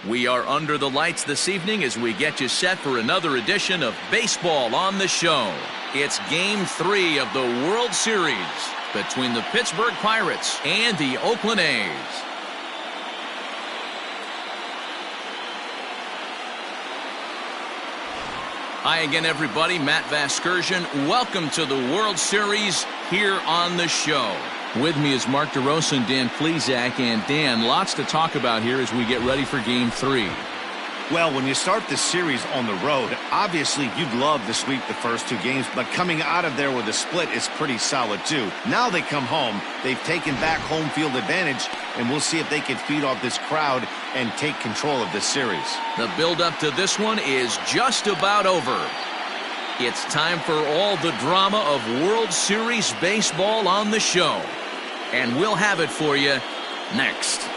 We are under the lights this evening as we get you set for another edition of Baseball on the Show. It's Game 3 of the World Series between the Pittsburgh Pirates and the Oakland A's. Hi again, everybody. Matt Vasgersian. Welcome to the World Series here on the show. With me is Mark DeRosa and Dan Plesac. And Dan, lots to talk about here as we get ready for Game 3. Well, when you start this series on the road, obviously you'd love to sweep the first two games, but coming out of there with a split is pretty solid too. Now they come home, they've taken back home field advantage, and we'll see if they can feed off this crowd and take control of this series. The build-up to this one is just about over. It's time for all the drama of World Series baseball on the show. And we'll have it for you next.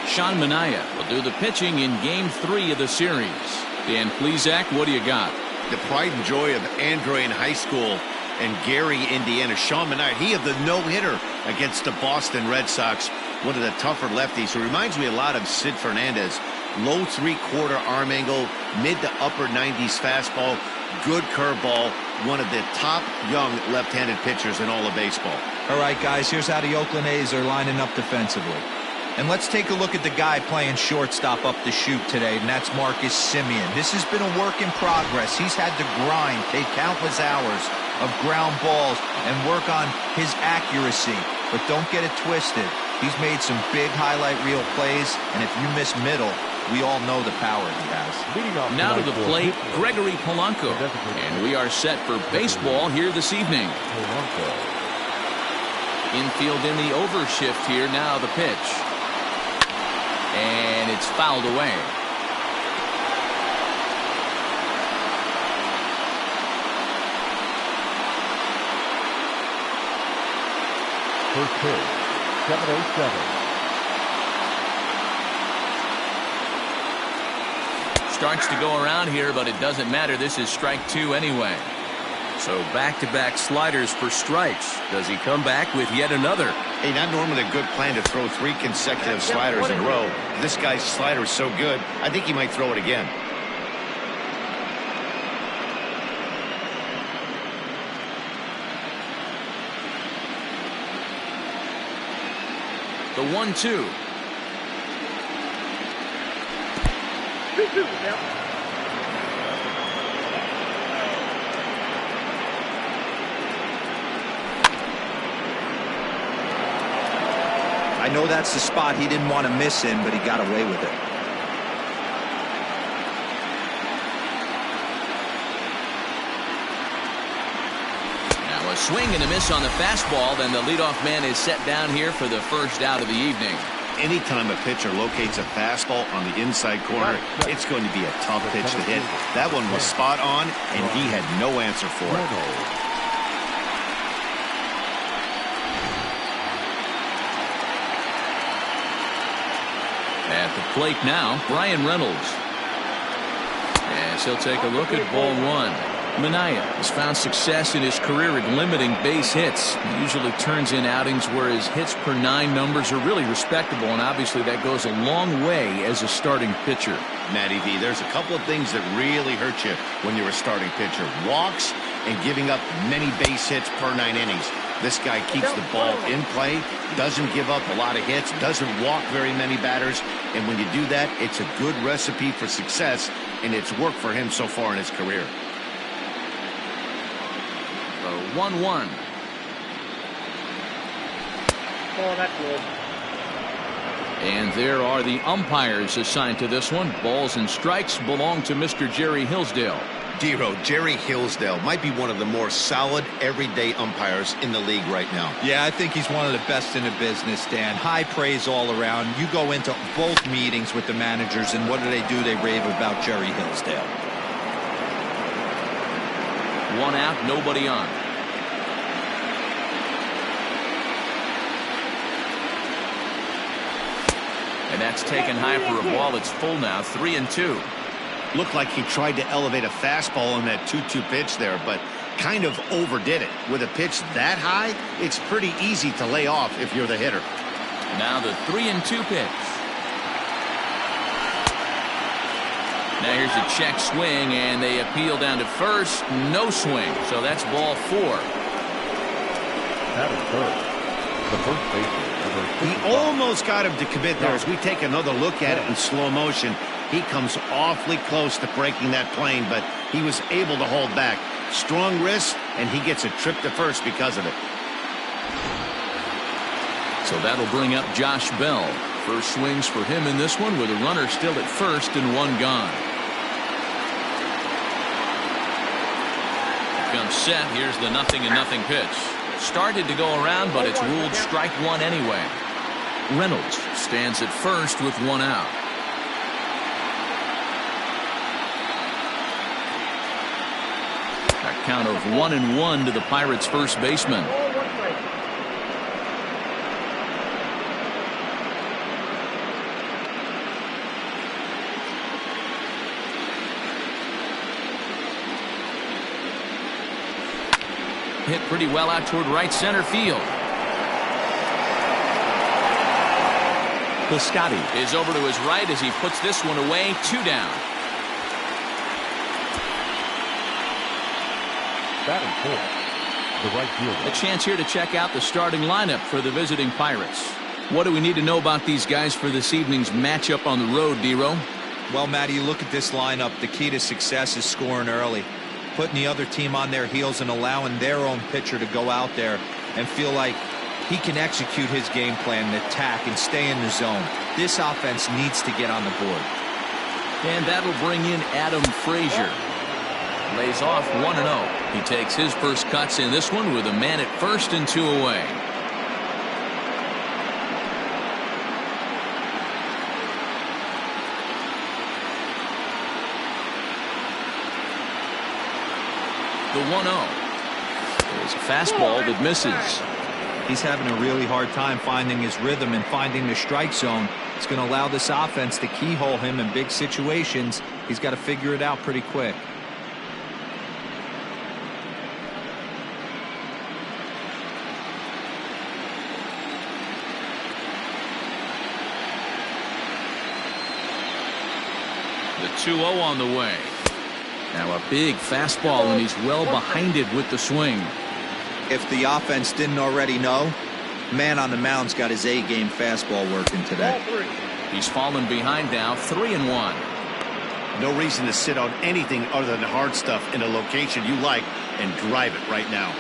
Sean Manaea will do the pitching in Game 3 of the series. Dan Plesac, what do you got? The pride and joy of Android in high school and Gary, Indiana. Sean Manaea, he had the no-hitter against the Boston Red Sox, one of the tougher lefties, who reminds me a lot of Sid Fernandez. Low three-quarter arm angle, mid to upper 90s fastball, good curveball, one of the top young left-handed pitchers in all of baseball. All right, guys, here's how the Oakland A's are lining up defensively. And let's take a look at the guy playing shortstop up the chute today, and that's Marcus Semien. This has been a work in progress. He's had to grind, take countless hours of ground balls, and work on his accuracy. But don't get it twisted. He's made some big highlight reel plays, and if you miss middle, we all know the power he has. Now to the plate, Gregory Polanco. And we are set for baseball here this evening. Infield in the overshift here. Now the pitch. And it's fouled away. First pitch, 7-0-7. Starts to go around here, but it doesn't matter. This is strike 2 anyway. So back-to-back sliders for strikes. Does he come back with yet another? Hey, not normally a good plan to throw 3 consecutive sliders in a row. This guy's slider is so good, I think he might throw it again. The 1-2. I know that's the spot he didn't want to miss in, but he got away with it. Now a swing and a miss on the fastball. Then the leadoff man is set down here for the first out of the evening. Anytime a pitcher locates a fastball on the inside corner, it's going to be a tough pitch to hit. That one was spot on, and he had no answer for it. At the plate now, Brian Reynolds. As he'll take a look at ball 1. Manaea has found success in his career at limiting base hits. He usually turns in outings where his hits per 9 numbers are really respectable, and obviously that goes a long way as a starting pitcher. Matty V, there's a couple of things that really hurt you when you're a starting pitcher. Walks and giving up many base hits per 9 innings. This guy keeps the ball in play, doesn't give up a lot of hits, doesn't walk very many batters, and when you do that, it's a good recipe for success, and it's worked for him so far in his career. The 1-1. Oh, that's good. And there are the umpires assigned to this one. Balls and strikes belong to Mr. Jerry Hillsdale. Dero, Jerry Hillsdale might be one of the more solid everyday umpires in the league right now. Yeah, I think he's one of the best in the business, Dan. High praise all around. You go into both meetings with the managers, and what do? They rave about Jerry Hillsdale. One out, nobody on. And that's taken high for a ball. It's full now, 3-2. Looked like he tried to elevate a fastball on that 2-2 pitch there, but kind of overdid it. With a pitch that high, it's pretty easy to lay off if you're the hitter. Now the 3-2 pitch. Now here's a check swing, and they appeal down to first. No swing, so that's ball 4. That is first. The first baseman. He almost got him to commit there. As we take another look at it in slow motion, he comes awfully close to breaking that plane, but he was able to hold back. Strong wrist, and he gets a trip to first because of it. So that'll bring up Josh Bell. First swings for him in this one with a runner still at first and one gone. Here comes set. Here's the 0-0 pitch. Started to go around, but it's ruled strike one anyway. Reynolds stands at first with one out. A count of 1-1 to the Pirates' first baseman. Hit pretty well out toward right center field. Piscotty is over to his right as he puts this one away. 2 down. Batting fourth, the right fielder. A chance here to check out the starting lineup for the visiting Pirates. What do we need to know about these guys for this evening's matchup on the road, Dero? Well, Matty, you look at this lineup. The key to success is scoring early. Putting the other team on their heels and allowing their own pitcher to go out there and feel like he can execute his game plan and attack and stay in the zone. This offense needs to get on the board. And that'll bring in Adam Frazier. Lays off 1-0. He takes his first cuts in this one with a man at first and 2 away. The 1-0. There's a fastball that misses. He's having a really hard time finding his rhythm and finding the strike zone. It's going to allow this offense to keyhole him in big situations. He's got to figure it out pretty quick. The 2-0 on the way. Now a big fastball, and he's well behind it with the swing. If the offense didn't already know, man on the mound's got his A-game fastball working today. He's fallen behind now, 3-1. No reason to sit on anything other than hard stuff in a location you like and drive it right now.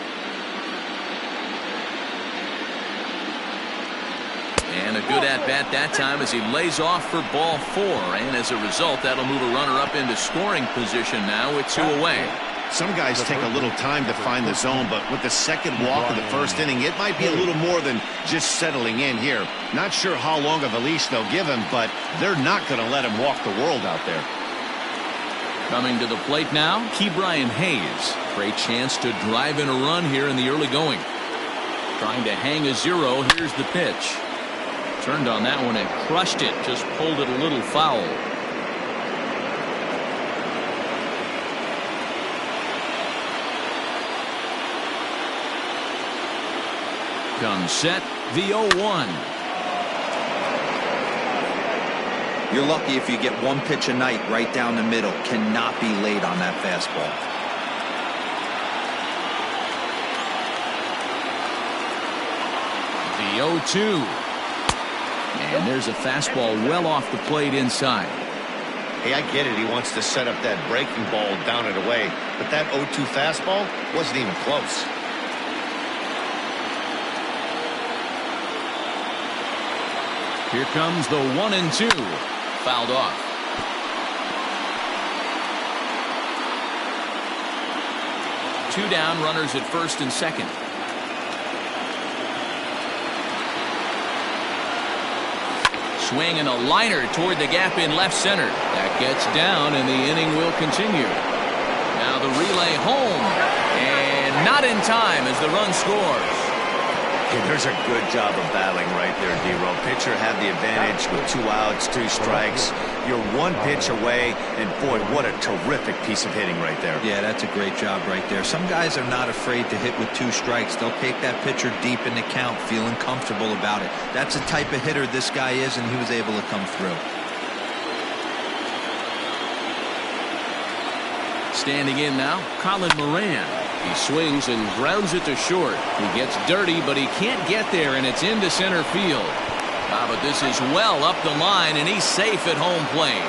And a good at-bat that time as he lays off for ball 4. And as a result, that'll move a runner up into scoring position now with 2 away. Some guys take a little time to find the zone, but with the second walk of the first inning, it might be a little more than just settling in here. Not sure how long of a leash they'll give him, but they're not going to let him walk the world out there. Coming to the plate now, Ke'Bryan Hayes. Great chance to drive in a run here in the early going. Trying to hang a 0. Here's the pitch. Turned on that one and crushed it. Just pulled it a little foul. Comes set, the 0-1. You're lucky if you get one pitch a night right down the middle. Cannot be late on that fastball. The 0-2. And there's a fastball well off the plate inside. Hey, I get it. He wants to set up that breaking ball down and away. But that 0-2 fastball wasn't even close. Here comes the 1-2. Fouled off. 2 down, runners at first and second. Swing and a liner toward the gap in left center. That gets down, and the inning will continue. Now the relay home, and not in time as the run scores. Hey, there's a good job of battling right there, D-Row. Pitcher had the advantage with 2 outs, 2 strikes. You're 1 pitch away, and boy, what a terrific piece of hitting right there. Yeah, that's a great job right there. Some guys are not afraid to hit with 2 strikes. They'll take that pitcher deep in the count, feeling comfortable about it. That's the type of hitter this guy is, and he was able to come through. Standing in now, Colin Moran. He swings and grounds it to short. He gets dirty, but he can't get there, and it's into center field. But this is well up the line, and he's safe at home plate.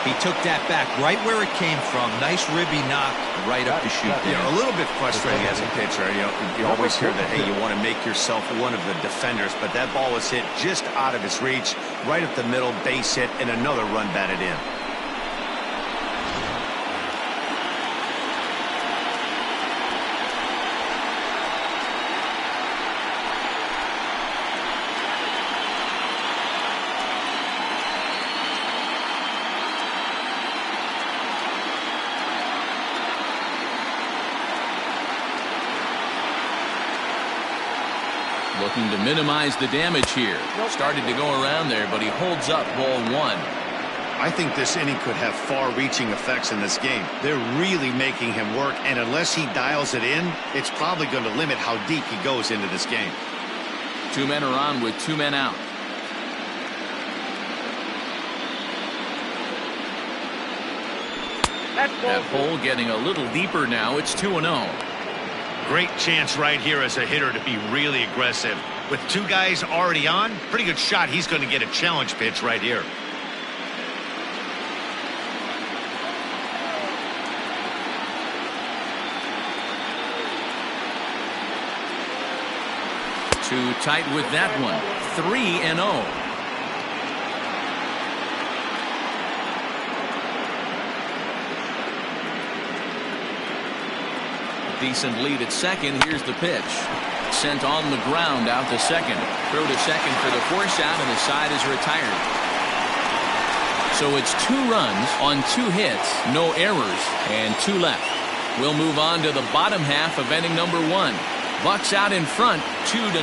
He took that back right where it came from. Nice ribby knock right up the chute there. A little bit frustrating as a pitcher. You always hear that, hey, you want to make yourself one of the defenders, but that ball was hit just out of his reach, right up the middle, base hit, and another run batted in. Looking to minimize the damage here. Started to go around there, but he holds up ball 1. I think this inning could have far-reaching effects in this game. They're really making him work, and unless he dials it in, it's probably going to limit how deep he goes into this game. 2 men are on with 2 men out. That hole getting a little deeper now. It's 2-0. Great chance right here as a hitter to be really aggressive. With 2 guys already on, pretty good shot. He's going to get a challenge pitch right here. Too tight with that one. 3-0. Decent lead at second. Here's the pitch. Sent on the ground out to second. Throw to second for the force out, and the side is retired. So it's 2 runs on 2 hits, no errors, and 2 left. We'll move on to the bottom half of inning number 1. Bucks out in front, 2-0.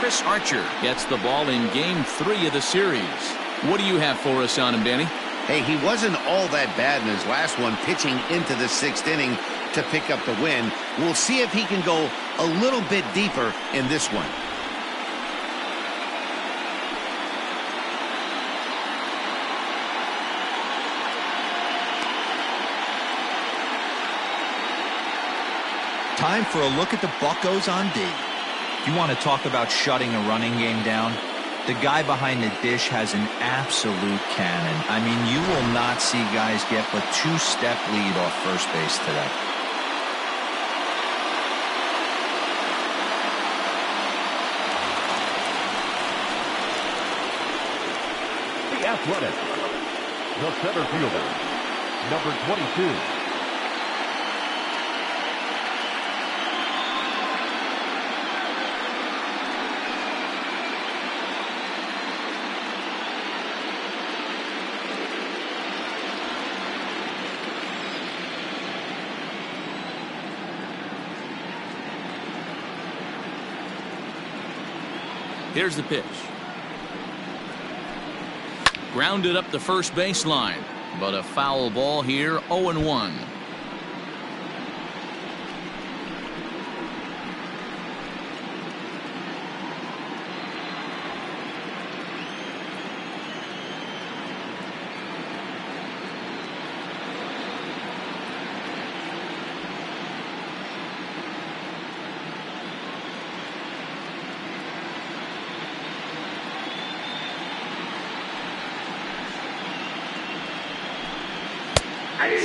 Chris Archer gets the ball in game 3 of the series. What do you have for us on him, Danny? Hey, he wasn't all that bad in his last one, pitching into the 6th inning to pick up the win. We'll see if he can go a little bit deeper in this one. Time for a look at the Buccos on D. If you want to talk about shutting a running game down, the guy behind the dish has an absolute cannon. I mean, you will not see guys get but 2-step lead off first base today. The Athletic, the center fielder, number 22. Here's the pitch. Grounded up the first baseline, but a foul ball here. 0-1.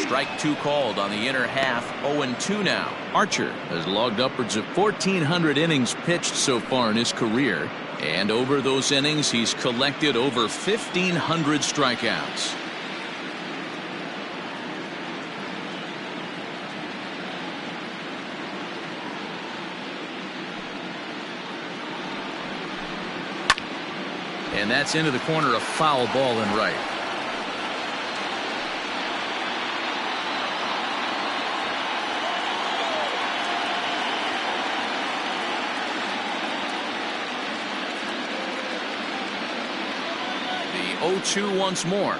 Strike 2 called on the inner half. 0-2 now. Archer has logged upwards of 1,400 innings pitched so far in his career. And over those innings, he's collected over 1,500 strikeouts. And that's into the corner, a foul ball and right. The 0-2 once more.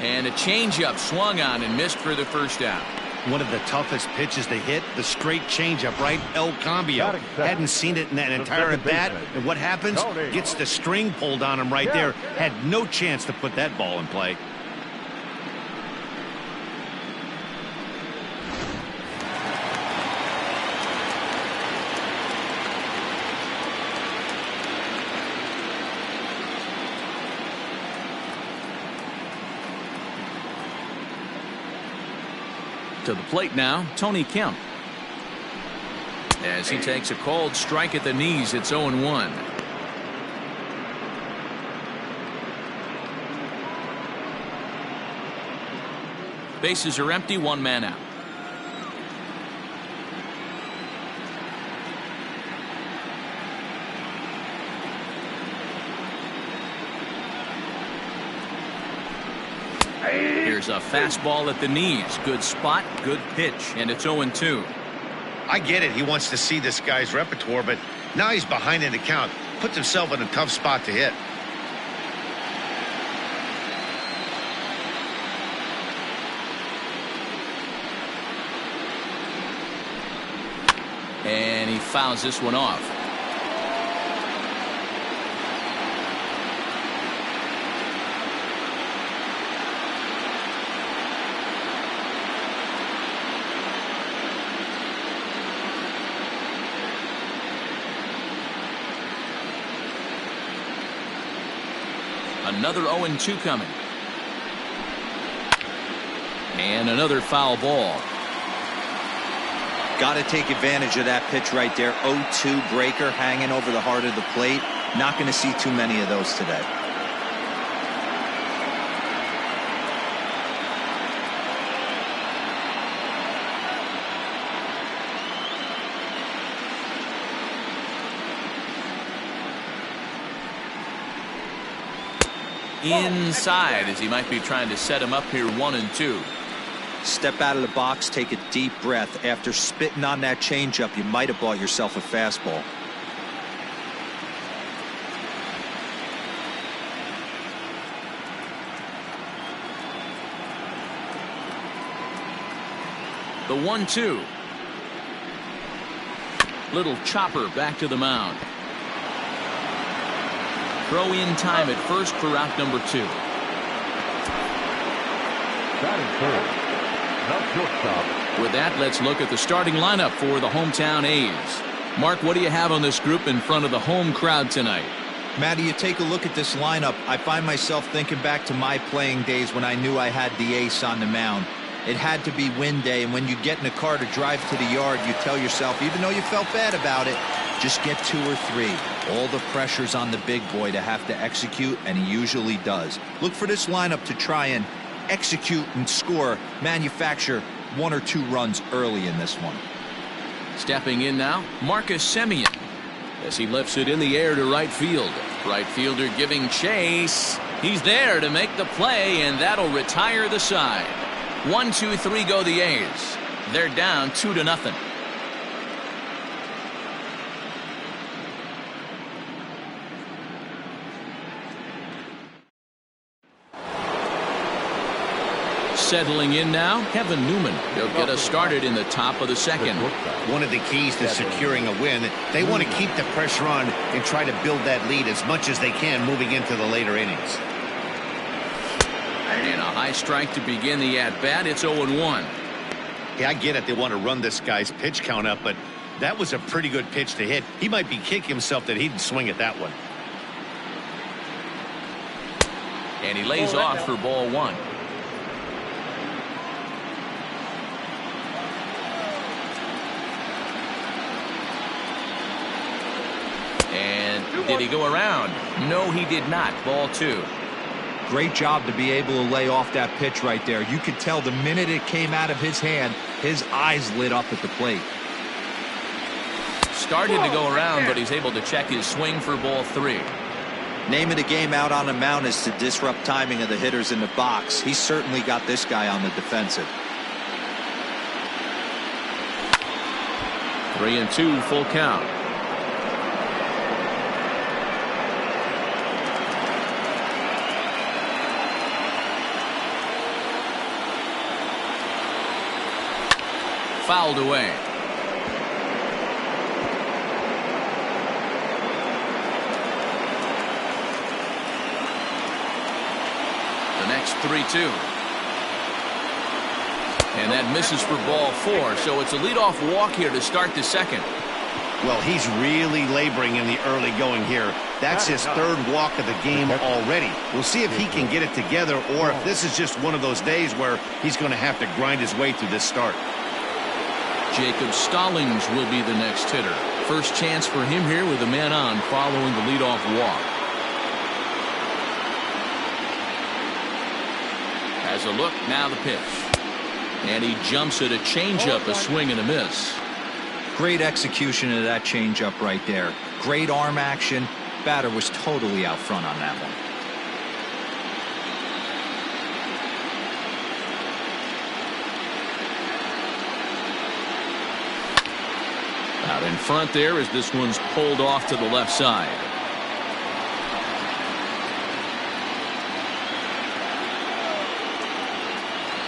And a changeup swung on and missed for the first out. One of the toughest pitches to hit, the straight changeup, right? El Cambio. Hadn't seen it in that entire at bat. And what happens? Gets the string pulled on him right there. Had no chance to put that ball in play. To the plate now, Tony Kemp. As he takes a called strike at the knees, it's 0-1. Bases are empty, one man out. Here's a fastball at the knees. Good spot, good pitch, and it's 0-2. I get it. He wants to see this guy's repertoire, but now he's behind in the count. Puts himself in a tough spot to hit. And he fouls this one off. Another 0-2 coming. And another foul ball. Got to take advantage of that pitch right there. 0-2 breaker hanging over the heart of the plate. Not going to see too many of those today. Inside, as he might be trying to set him up here, 1-2. Step out of the box, take a deep breath. After spitting on that changeup, you might have bought yourself a fastball. The 1-2. Little chopper back to the mound. Throw in time at first for out number 2. Batting third. Now shortstop. With that, let's look at the starting lineup for the hometown A's. Mark, what do you have on this group in front of the home crowd tonight? Matty, you take a look at this lineup. I find myself thinking back to my playing days when I knew I had the ace on the mound. It had to be win day, and when you get in a car to drive to the yard, you tell yourself, even though you felt bad about it, just get 2 or 3. All the pressure's on the big boy to have to execute, and he usually does. Look for this lineup to try and execute and score, manufacture 1 or 2 runs early in this one. Stepping in now, Marcus Semien, as he lifts it in the air to right field. Right fielder giving chase. He's there to make the play, and that'll retire the side. 1, 2, 3 go the A's. They're down 2-0. Settling in now, Kevin Newman. He'll get us started in the top of the second. One of the keys to securing a win, they want to keep the pressure on and try to build that lead as much as they can moving into the later innings. And a high strike to begin the at-bat. It's 0-1. Yeah, I get it. They want to run this guy's pitch count up, but that was a pretty good pitch to hit. He might be kicking himself that he didn't swing at that one. And he lays off for ball 1. And Did he go around? No, he did not. Ball 2. Great job to be able to lay off that pitch right there. You could tell the minute it came out of his hand, his eyes lit up at the plate. Started to go around, but he's able to check his swing for ball 3. Name of the game out on the mound is to disrupt timing of the hitters in the box. He's certainly got this guy on the defensive. 3-2, full count. Fouled away. The next 3-2. And that misses for ball 4. So it's a leadoff walk here to start the second. Well, he's really laboring in the early going here. That's his third walk of the game already. We'll see if he can get it together or if this is just one of those days where he's going to have to grind his way through this start. Jacob Stallings will be the next hitter. First chance for him here with a man on following the leadoff walk. Has a look, now the pitch. And he jumps at a changeup, a swing and a miss. Great execution of that changeup right there. Great arm action. Batter was totally out front on that one. Out in front there as this one's pulled off to the left side.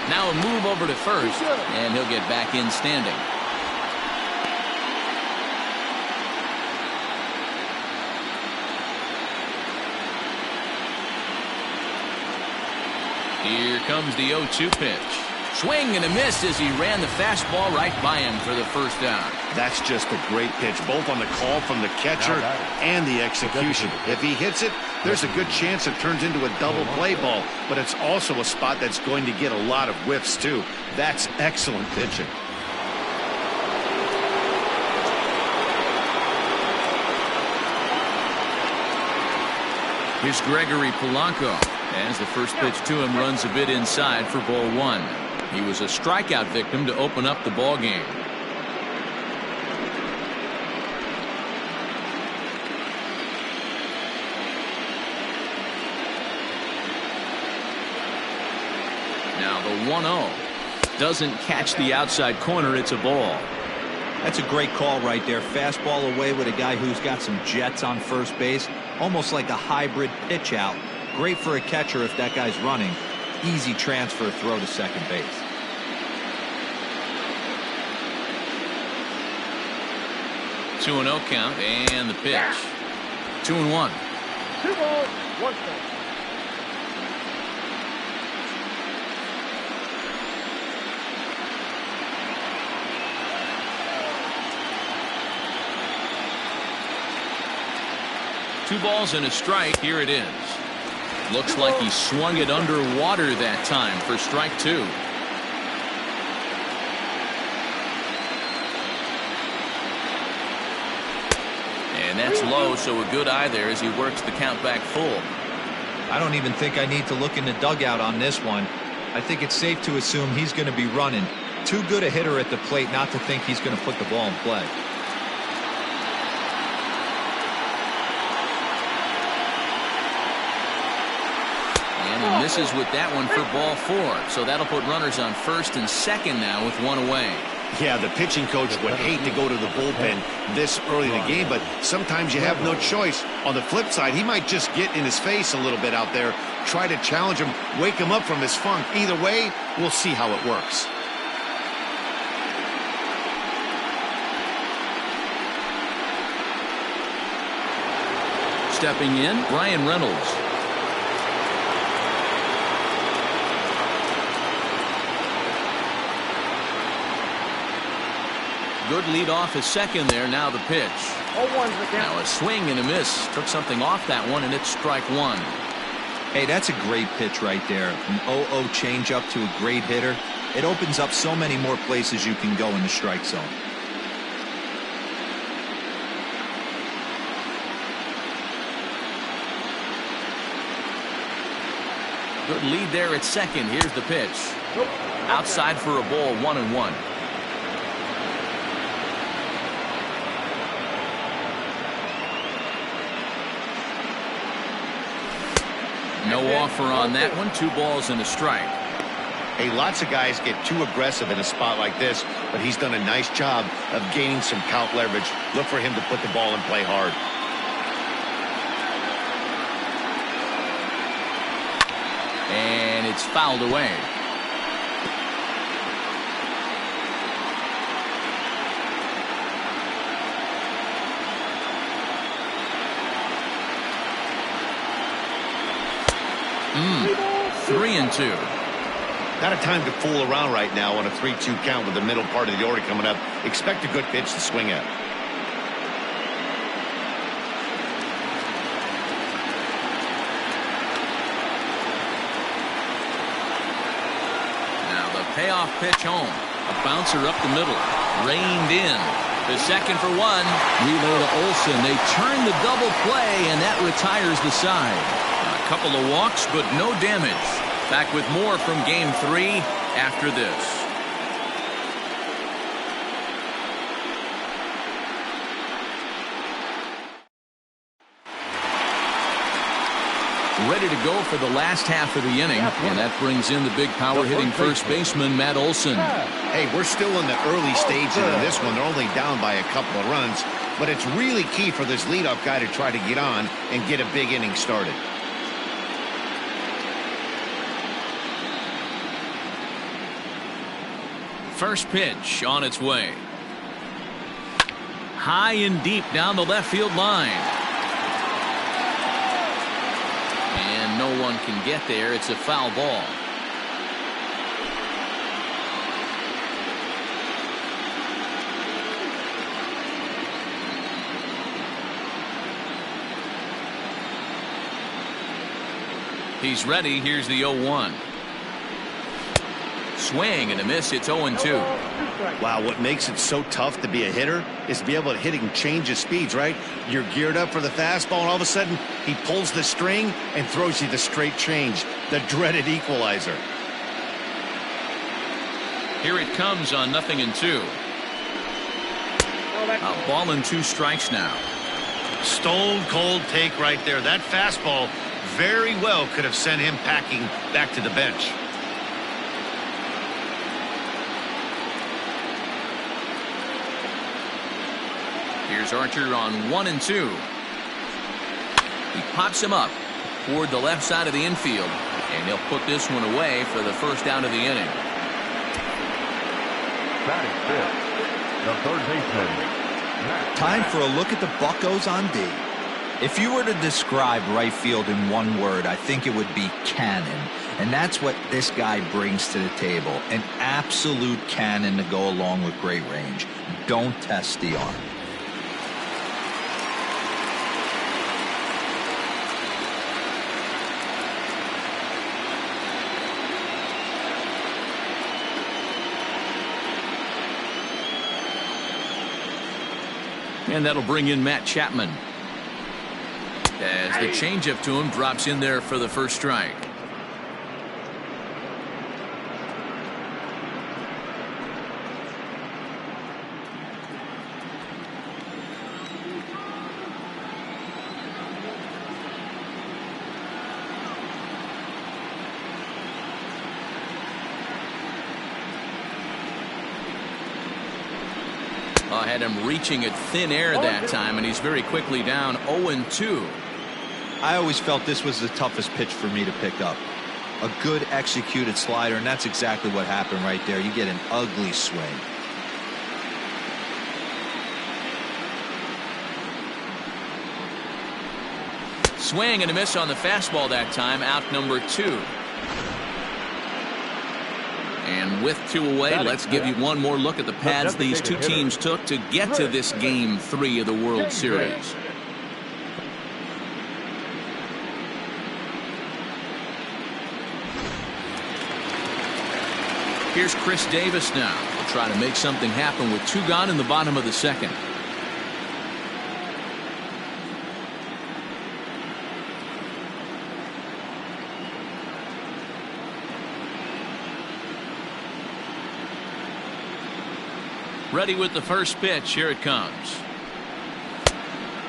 Now a move over to first, and he'll get back in standing. Here comes the 0-2 pitch. Swing and a miss as he ran the fastball right by him for the first down. That's just a great pitch, both on the call from the catcher and the execution. If he hits it, there's a good chance it turns into a double play ball, but it's also a spot that's going to get a lot of whiffs too. That's excellent pitching. Here's Gregory Polanco as the first pitch to him runs a bit inside for ball 1. He was a strikeout victim to open up the ball game. Now the 1-0 doesn't catch the outside corner. It's a ball. That's a great call right there. Fastball away with a guy who's got some jets on first base. Almost like a hybrid pitch out. Great for a catcher if that guy's running. Easy transfer throw to second base. Two 2-0 count and the pitch. 2-1. 2 balls, 1 strike. Two balls and a strike. Here it is. Looks like he swung it underwater that time for strike 2. And that's low, so a good eye there as he works the count back full. I don't even think I need to look in the dugout on this one. I think it's safe to assume he's going to be running. Too good a hitter at the plate not to think he's going to put the ball in play. And he misses with that one for ball 4. So that'll put runners on first and second now with one away. Yeah, the pitching coach would hate to go to the bullpen this early in the game, but sometimes you have no choice. On the flip side, he might just get in his face a little bit out there, try to challenge him, wake him up from his funk. Either way, we'll see how it works. Stepping in, Bryan Reynolds. Good lead off his second there. Now the pitch. Now a swing and a miss. Took something off that one, and it's strike 1. Hey, that's a great pitch right there. An 0-0 changeup to a great hitter. It opens up so many more places you can go in the strike zone. Good lead there at second. Here's the pitch. Outside for a ball, 1-1. No offer on that one. 2 balls and a strike. Hey, lots of guys get too aggressive in a spot like this, but he's done a nice job of gaining some count leverage. Look for him to put the ball in play hard. And it's fouled away. Three and two. Not a time to fool around right now on a 3-2 count with the middle part of the order coming up. Expect a good pitch to swing at. Now the payoff pitch home. A bouncer up the middle. Reined in. The second for one. Relay to Olsen. They turn the double play, and that retires the side. A couple of walks, but no damage. Back with more from Game 3 after this. Ready to go for the last half of the inning, and that brings in the big power-hitting first baseman, Matt Olson. Hey, we're still in the early stages of this one. They're only down by a couple of runs, but it's really key for this leadoff guy to try to get on and get a big inning started. First pitch on its way. High and deep down the left field line. And no one can get there. It's a foul ball. He's ready. Here's the 0-1. Swing and a miss. It's 0-2. Wow, what makes it so tough to be a hitter is to be able to hit and change his speeds, right? You're geared up for the fastball, and all of a sudden he pulls the string and throws you the straight change, the dreaded equalizer. Here it comes on 0-2. A ball and 2 strikes now. Stone cold take right there. That fastball very well could have sent him packing back to the bench. Here's Archer on 1-2. He pops him up toward the left side of the infield, and he'll put this one away for the first out of the inning. Batting fifth, the third baseman. Time for a look at the Buccos on D. If you were to describe right field in one word, I think it would be cannon. And that's what this guy brings to the table. An absolute cannon to go along with great range. Don't test the arm. And that'll bring in Matt Chapman. As the changeup to him drops in there for the first strike. Had him reaching at thin air that time, and he's very quickly down 0-2. I always felt this was the toughest pitch for me to pick up. A good executed slider, and that's exactly what happened right there. You get an ugly swing. Swing and a miss on the fastball that time. Out number 2. And with 2 away, let's give you one more look at the paths these two teams took to get to this Game 3 of the World Series. Here's Chris Davis now. We'll try to make something happen with 2 gone in the bottom of the second. Ready with the first pitch. Here it comes.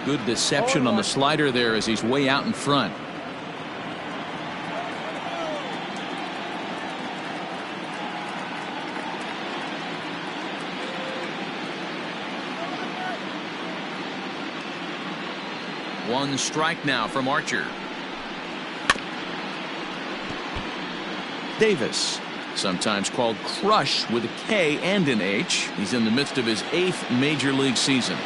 Good deception on the slider there as he's way out in front. One strike now from Archer. Davis, sometimes called Crush with a K and an H. He's in the midst of his 8th major league season.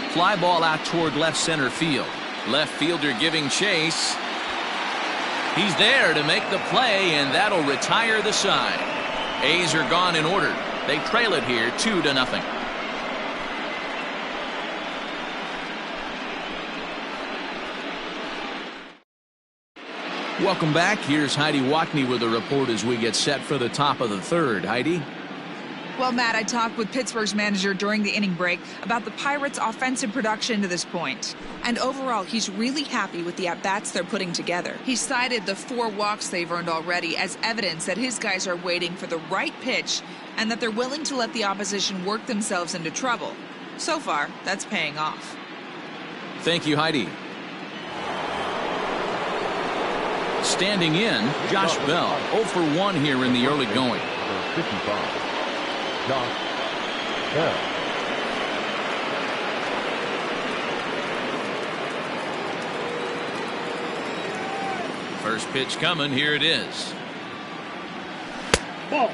Fly ball out toward left center field. Left fielder giving chase. He's there to make the play, and that'll retire the side. A's are gone in order. They trail it here 2-0. Welcome back. Here's Heidi Watney with a report as we get set for the top of the third. Heidi? Well, Matt, I talked with Pittsburgh's manager during the inning break about the Pirates' offensive production to this point. And overall, he's really happy with the at-bats they're putting together. He cited the 4 walks they've earned already as evidence that his guys are waiting for the right pitch and that they're willing to let the opposition work themselves into trouble. So far, that's paying off. Thank you, Heidi. Standing in, Josh Bell, 0 for 1 here in the early going. 55. Josh Bell. First pitch coming. Here it is. Ball.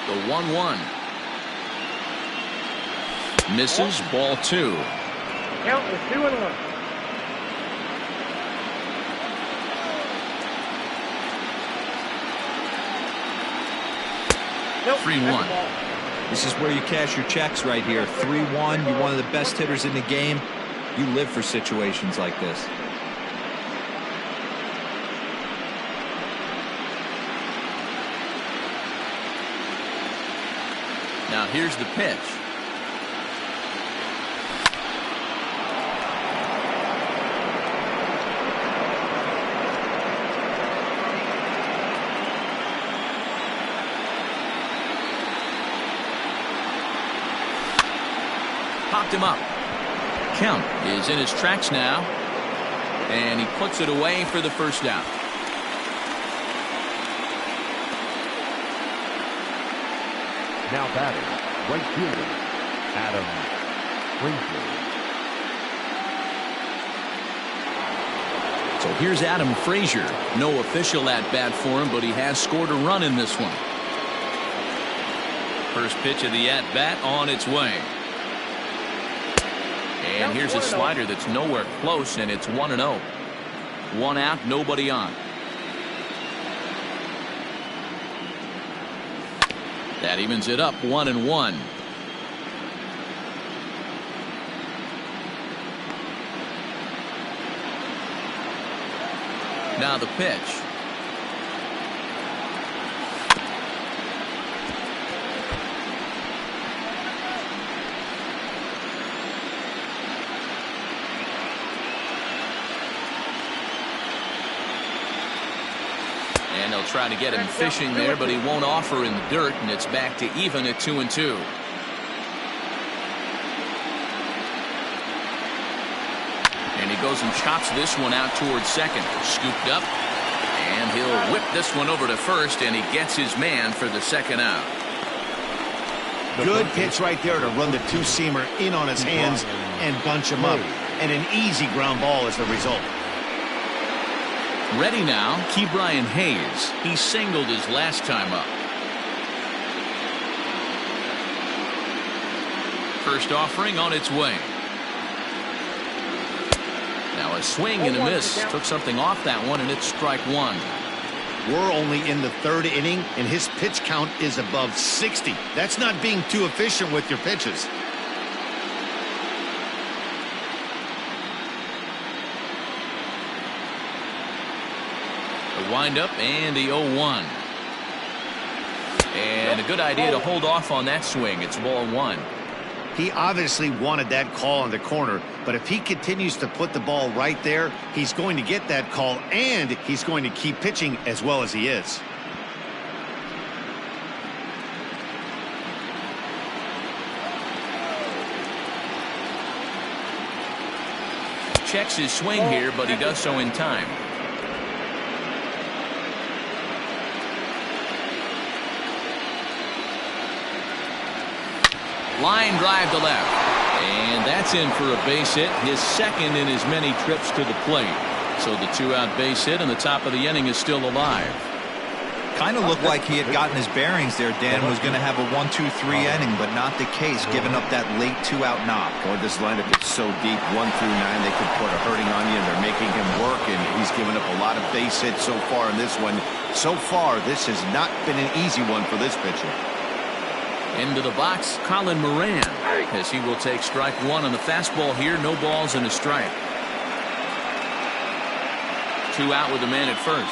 The 1-1. Misses. Ball 2. Count is 2-1. 3-1. This is where you cash your checks right here. 3-1. You're one of the best hitters in the game. You live for situations like this. Now here's the pitch. Popped him up. Count is in his tracks now, and he puts it away for the first out. Now batting, right fielder, Adam Frazier. So here's Adam Frazier. No official at-bat for him, but he has scored a run in this one. First pitch of the at-bat on its way. And here's a slider that's nowhere close, and it's 1-0. 1 out, nobody on. That evens it up 1-1. Now the pitch. And they'll try to get him fishing there, but he won't offer in the dirt, and it's back to even at 2-2. And he goes and chops this one out towards second. Scooped up, and he'll whip this one over to first, and he gets his man for the second out. Good pitch right there to run the two-seamer in on his hands and bunch him up. And an easy ground ball as the result. Ready now, Ke'Bryan Hayes. He singled his last time up. First offering on its way. A swing and a miss. Took something off that one, and it's strike one. We're only in the third inning, and his pitch count is above 60. That's not being too efficient with your pitches. The windup and the 0-1. And a good idea to hold off on that swing. It's ball one. He obviously wanted that call in the corner, but if he continues to put the ball right there, he's going to get that call, and he's going to keep pitching as well as he is. Checks his swing here, but he does so in time. Line drive to left. And that's in for a base hit, his second in as many trips to the plate. So the two-out base hit and the top of the inning is still alive. Kind of looked like he had gotten his bearings there. Dan was going to have a 1-2-3 inning, but not the case, giving up that late two-out knock. Boy, this lineup is so deep, 1 through 9, they could put a hurting on you, and they're making him work, and he's given up a lot of base hits so far in this one. So far, this has not been an easy one for this pitcher. Into the box, Colin Moran, as he will take strike one on the fastball here. No balls and a strike. 2 out with a man at first.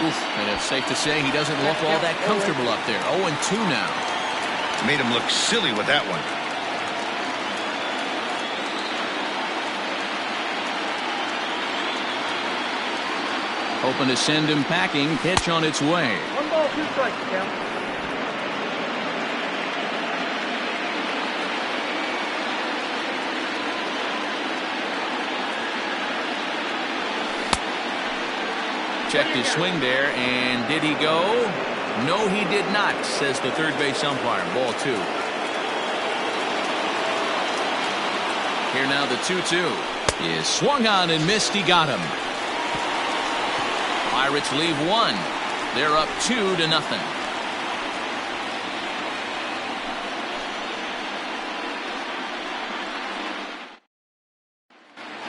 Oof, and it's safe to say he doesn't look all that comfortable up there. 0-2 now. Made him look silly with that one. Hoping to send him packing. Pitch on its way. 1 ball, 2 strikes, count. Checked his swing there, and did he go? No, he did not, says the third base umpire. Ball 2. Here now the 2-2 is swung on and missed. He got him. Pirates leave 1. They're up 2-0.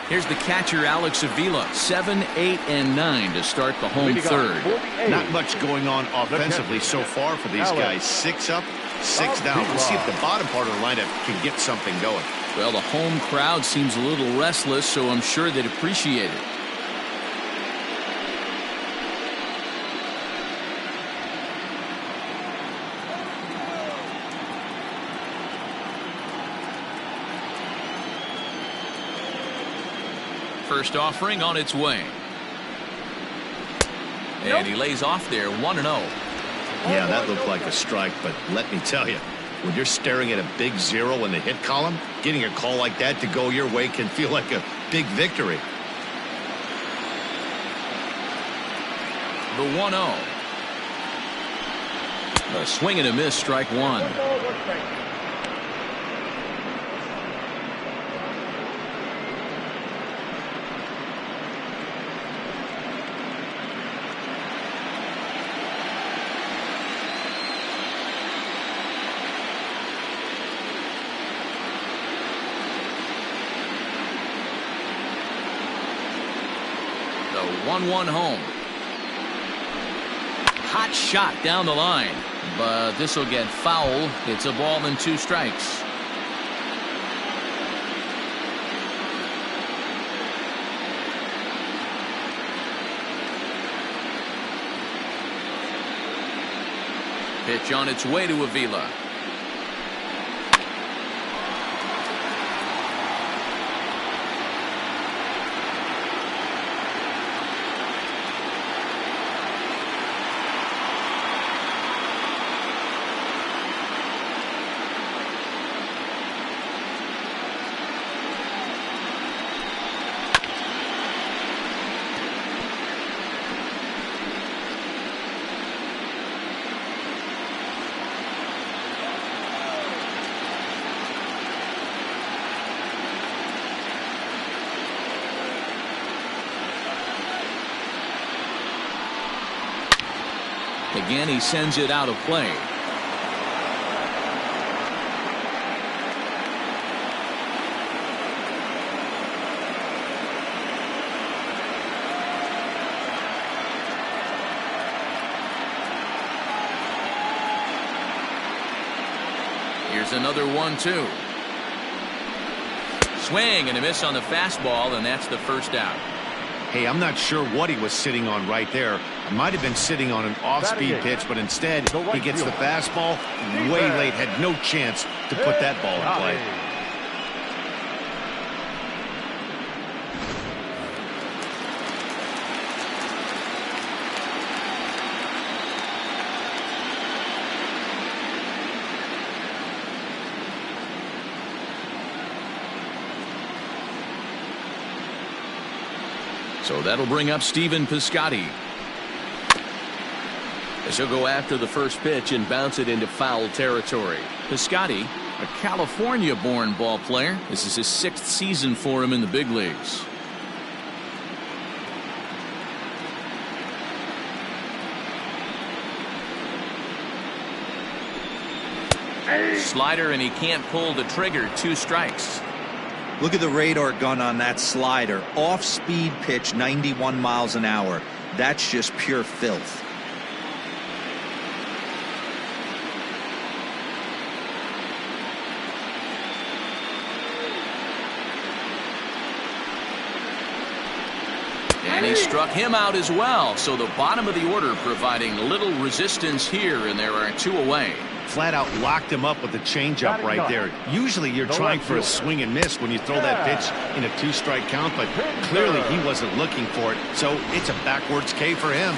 Here's the catcher, Alex Avila. 7, 8, and 9 to start the home third. Not much going on offensively so far for these guys. 6 up, 6 down. We'll see if the bottom part of the lineup can get something going. Well, the home crowd seems a little restless, so I'm sure they'd appreciate it. First offering on its way. And he lays off there, 1-0. Yeah, that looked like a strike, but let me tell you, when you're staring at a big 0 in the hit column, getting a call like that to go your way can feel like a big victory. The 1-0. A swing and a miss, strike 1. 1 ball, 1 strike. The 1-1 home. Hot shot down the line, but this will get foul. It's a ball and 2 strikes. Pitch on its way to Avila. Again, he sends it out of play. Here's another 1-2. Swing and a miss on the fastball, and that's the first out. Hey, I'm not sure what he was sitting on right there. It might have been sitting on an off-speed pitch, but instead he gets the fastball way late, had no chance to put that ball in play. So that'll bring up Stephen Piscotty. As he'll go after the first pitch and bounce it into foul territory. Piscotty, a California-born ball player. This is his 6th season for him in the big leagues. Slider, and he can't pull the trigger. 2 strikes. Look at the radar gun on that slider. Off-speed pitch, 91 miles an hour. That's just pure filth. And he struck him out as well. So the bottom of the order providing little resistance here, and there are 2 away. Flat out locked him up with the changeup right there. Usually you're trying for a swing and miss when you throw that pitch in a 2-strike count, but clearly he wasn't looking for it, so it's a backwards K for him.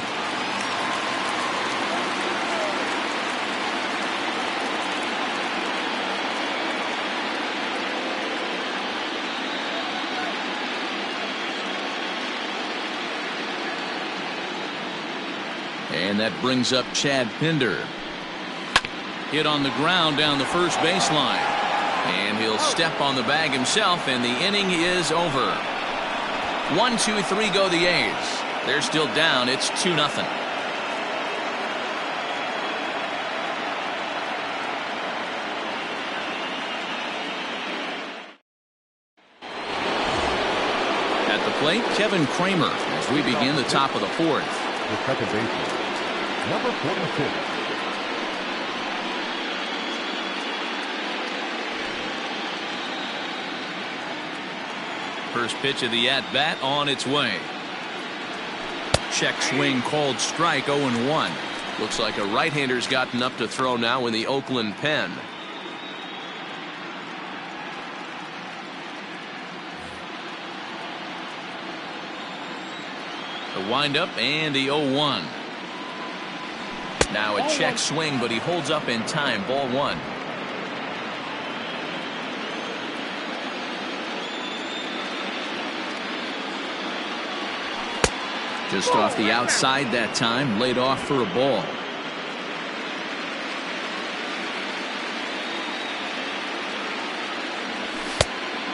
And that brings up Chad Pinder. Hit on the ground down the first baseline. And he'll step on the bag himself, and the inning is over. 1, 2, 3 go the A's. They're still down. It's 2-0. At the plate, Kevin Kramer as we begin the top of the 4th. The second baseman, number 46. First pitch of the at-bat on its way. Check swing called strike. 0-1. Looks like a right-hander's gotten up to throw now in the Oakland pen. The windup and the 0-1. Now a check swing, but he holds up in time. Ball 1. Just off the outside that time, laid off for a ball.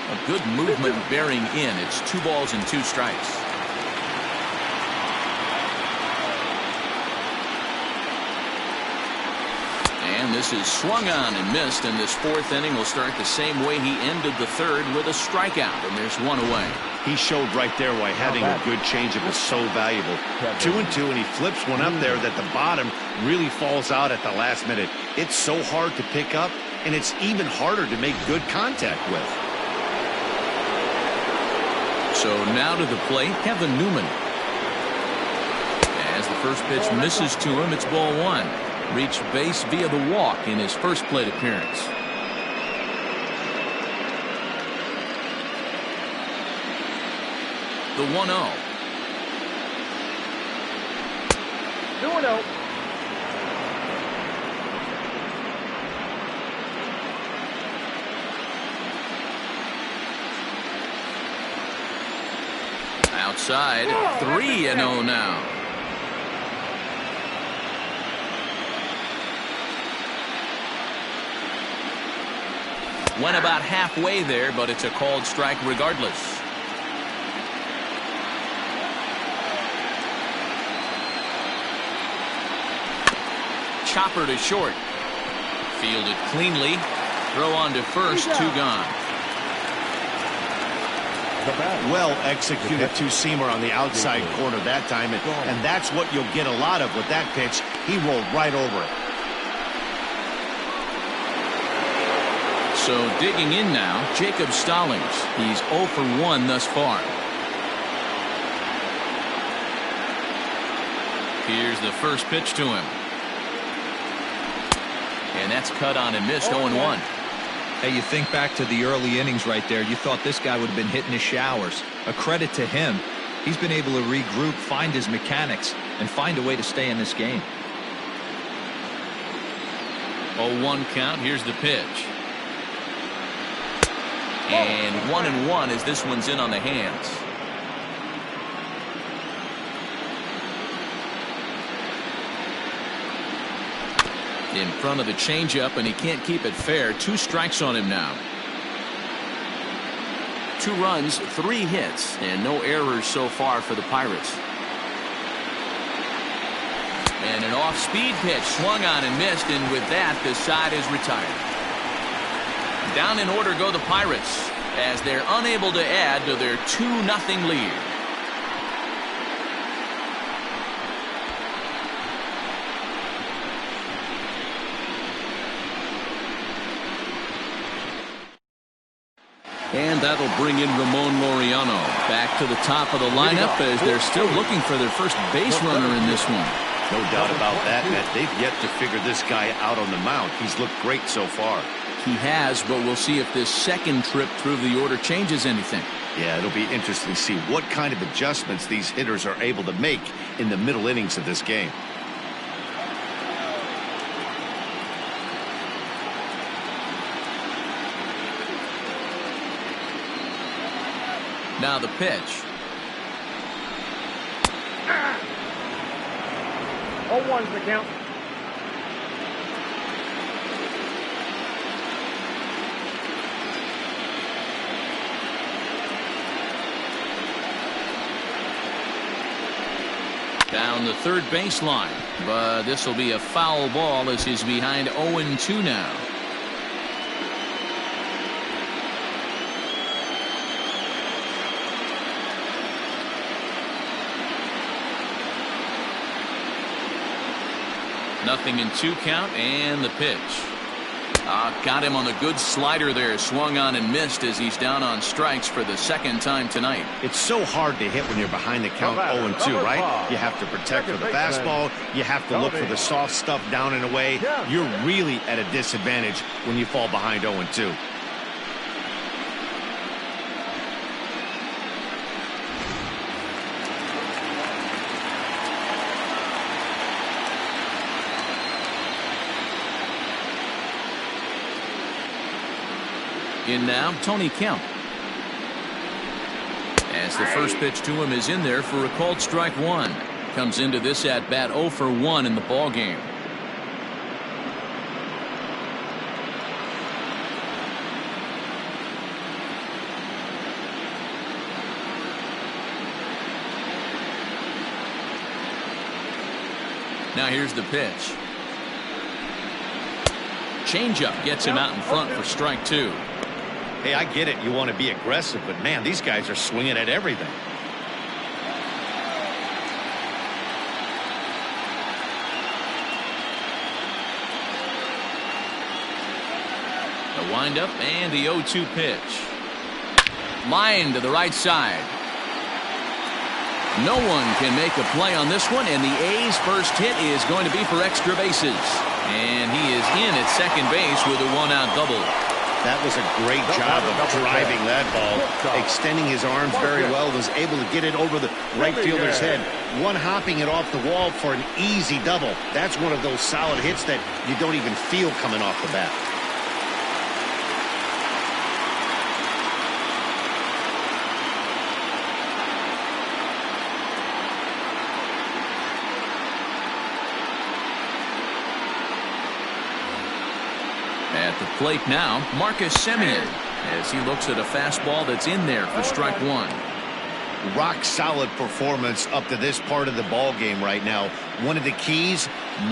A good movement bearing in. It's 2 balls and 2 strikes. And this is swung on and missed, and this 4th inning will start the same way he ended the 3rd, with a strikeout, and there's 1 away. He showed right there why having a good changeup is so valuable. 2-2, and he flips one up there that the bottom really falls out at the last minute. It's so hard to pick up, and it's even harder to make good contact with. So now to the plate, Kevin Newman. As the first pitch misses to him, it's ball 1. Reached base via the walk in his first plate appearance. The 1-0. 2-0. Outside, 3-0 now. Went about halfway there, but it's a called strike regardless. Chopper to short. Fielded cleanly. Throw on to first. 2 gone. Well executed 2-seamer on the outside corner that time, and that's what you'll get a lot of with that pitch. He rolled right over it. So digging in now, Jacob Stallings. He's 0 for 1 thus far. Here's the first pitch to him. And that's cut on and missed. 0-1. Hey, you think back to the early innings right there. You thought this guy would have been hitting his showers. A credit to him. He's been able to regroup, find his mechanics, and find a way to stay in this game. 0-1 count. Here's the pitch. And 1-1 as this one's in on the hands. In front of the changeup, and he can't keep it fair. 2 strikes on him now. 2 runs, 3 hits, and no errors so far for the Pirates. And an off-speed pitch swung on and missed, and with that, the side is retired. Down in order go the Pirates as they're unable to add to their 2-0 lead. And that'll bring in Ramon Laureano back to the top of the lineup as they're still looking for their first base runner in this one. No doubt about that, Matt. They've yet to figure this guy out on the mound. He's looked great so far. He has, but we'll see if this second trip through the order changes anything. Yeah, it'll be interesting to see what kind of adjustments these hitters are able to make in the middle innings of this game. Now the pitch. 0-1's the count. Down the third baseline, but this will be a foul ball as he's behind 0-2 now. Nothing in 2 count, and the pitch. Got him on the good slider there. Swung on and missed as he's down on strikes for the second time tonight. It's so hard to hit when you're behind the count 0-2, right? You have to protect for the fastball. You have to look for the soft stuff down and away. You're really at a disadvantage when you fall behind 0-2. In now, Tony Kemp. As the first pitch to him is in there for a called strike 1. Comes into this at bat 0 for 1 in the ball game. Now here's the pitch. Changeup gets him out in front for strike 2. Hey, I get it. You want to be aggressive, but man, these guys are swinging at everything. The windup and the 0-2 pitch. Line to the right side. No one can make a play on this one, and the A's first hit is going to be for extra bases. And he is in at second base with a 1-out double. That was a great job of driving that ball, extending his arms very well, was able to get it over the right fielder's head, one-hopping it off the wall for an easy double. That's one of those solid hits that you don't even feel coming off the bat. At the plate now, Marcus Semien, as he looks at a fastball that's in there for strike 1. Rock solid performance up to this part of the ball game right now. One of the keys,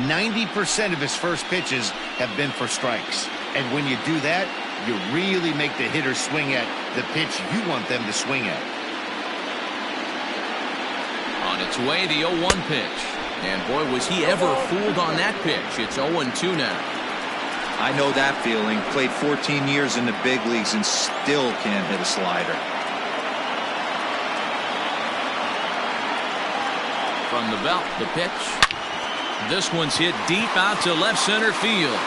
90% of his first pitches have been for strikes. And when you do that, you really make the hitter swing at the pitch you want them to swing at. On its way, the 0-1 pitch. And boy, was he ever fooled on that pitch. It's 0-2 now. I know that feeling. Played 14 years in the big leagues and still can't hit a slider. From the belt, the pitch. This one's hit deep out to left center field.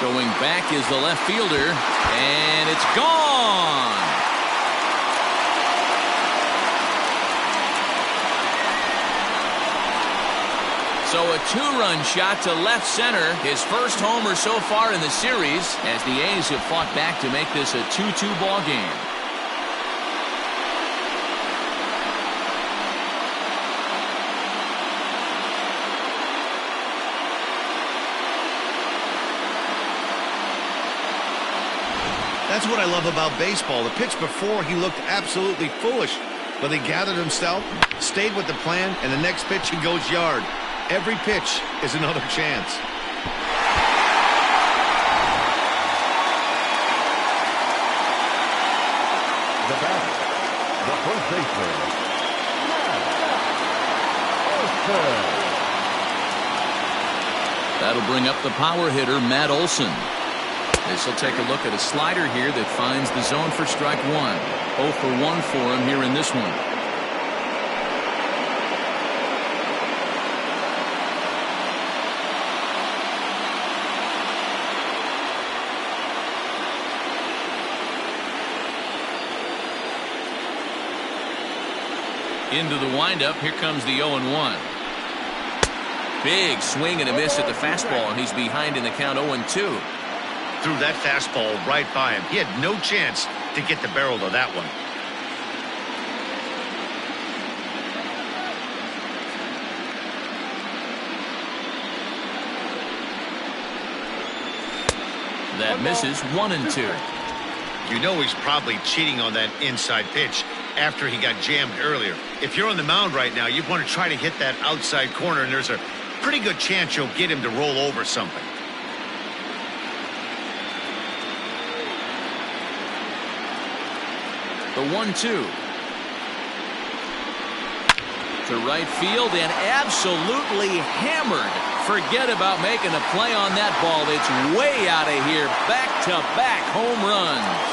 Going back is the left fielder, and it's gone. So a two-run shot to left center, his first homer so far in the series, as the A's have fought back to make this a 2-2 ball game. That's what I love about baseball. The pitch before, he looked absolutely foolish, but he gathered himself, stayed with the plan, and the next pitch he goes yard. Every pitch is another chance. The batter, the first baseman, Matt Olson. That'll bring up the power hitter, Matt Olson. This will take a look at a slider here that finds the zone for strike one. 0 for 1 for him here in this one. Into the windup, here comes the 0-1. Big swing and a miss at the fastball, and he's behind in the count 0-2. Threw that fastball right by him. He had no chance to get the barrel to that one. That misses. 1-2. You know he's probably cheating on that inside pitch after he got jammed earlier. If you're on the mound right now, you want to try to hit that outside corner, and there's a pretty good chance you'll get him to roll over something. The 1-2. To right field and absolutely hammered. Forget about making a play on that ball. It's way out of here. Back-to-back home runs.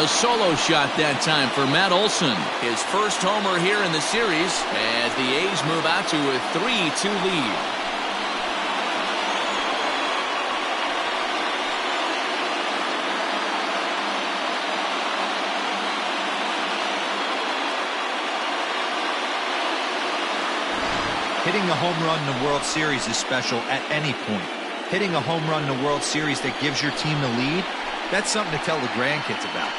A solo shot that time for Matt Olson. His first homer here in the series as the A's move out to a 3-2 lead. Hitting a home run in the World Series is special at any point. Hitting a home run in the World Series that gives your team the lead, that's something to tell the grandkids about.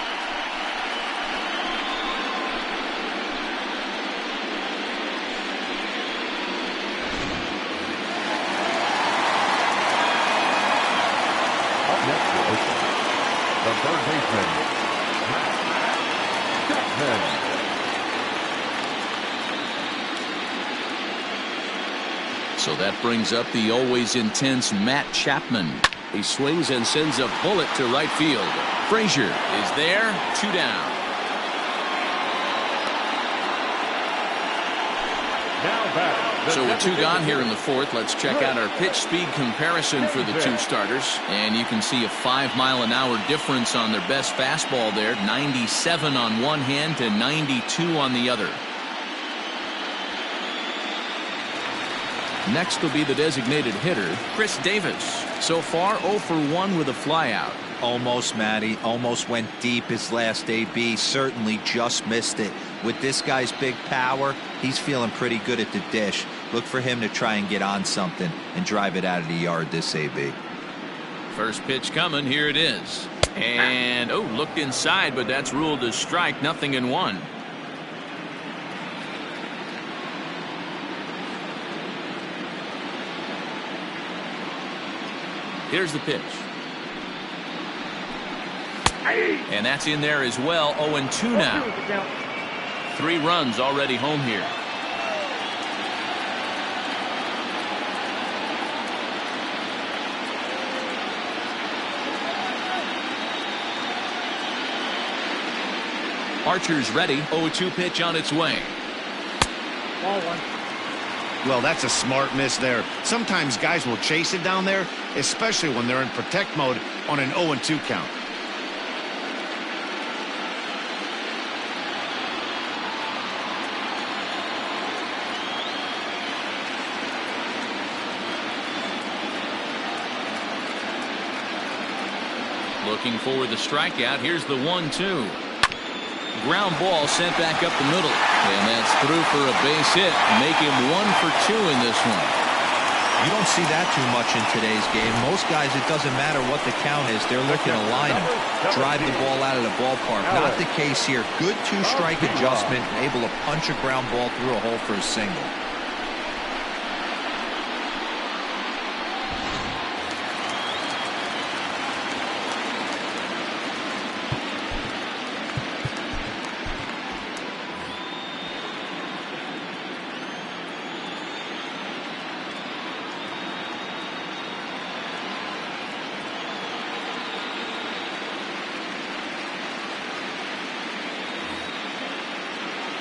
Up next for Oakland, the third baseman, Matt Chapman. So that brings up the always intense Matt Chapman. He swings and sends a bullet to right field. Frazier is there. 2 down. So with 2 gone here in the fourth, let's check out our pitch speed comparison for the 2 starters. And you can see a 5-mile-an-hour difference on their best fastball there. 97 on one hand to 92 on the other. Next will be the designated hitter, Chris Davis. So far, 0 for 1 with a flyout. Almost, Matty. Almost went deep his last AB. Certainly just missed it. With this guy's big power, he's feeling pretty good at the dish. Look for him to try and get on something and drive it out of the yard this AB. First pitch coming. Here it is. And, looked inside, but that's ruled a strike. 0-1. Here's the pitch. And that's in there as well. 0-2 now. 3 runs already home here. Archer's ready. 0-2 pitch on its way. Ball 1. Well, that's a smart miss there. Sometimes guys will chase it down there, especially when they're in protect mode on an 0-2 count. Looking for the strikeout. Here's the 1-2. Ground ball sent back up the middle. And that's through for a base hit. Make him 1 for 2 in this one. You don't see that too much in today's game. Most guys, it doesn't matter what the count is. They're looking to line him, drive the ball out of the ballpark. Not the case here. Good two-strike adjustment, able to punch a ground ball through a hole for a single.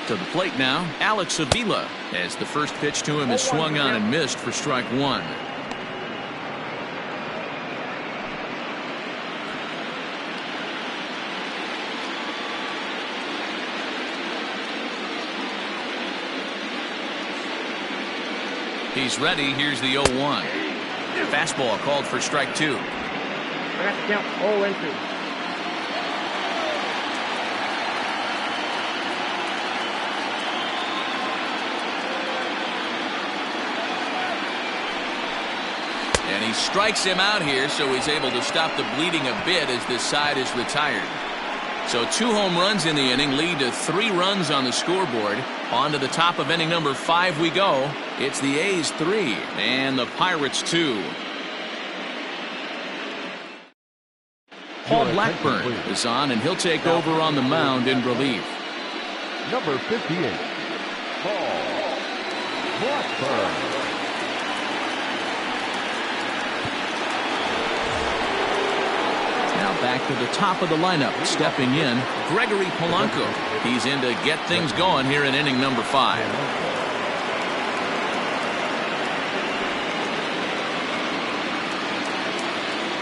To the plate now, Alex Avila, as the first pitch to him is swung on and missed for strike 1. He's ready. Here's the 0-1. Fastball called for strike 2. That's count 0-2. And he strikes him out here, so he's able to stop the bleeding a bit as this side is retired. So 2 home runs in the inning lead to 3 runs on the scoreboard. On to the top of inning number 5 we go. It's the A's 3 and the Pirates 2. Paul Blackburn is on, and he'll take over on the mound in relief. Number 58, Paul Blackburn. Now back to the top of the lineup. Stepping in, Gregory Polanco. He's in to get things going here in inning number 5.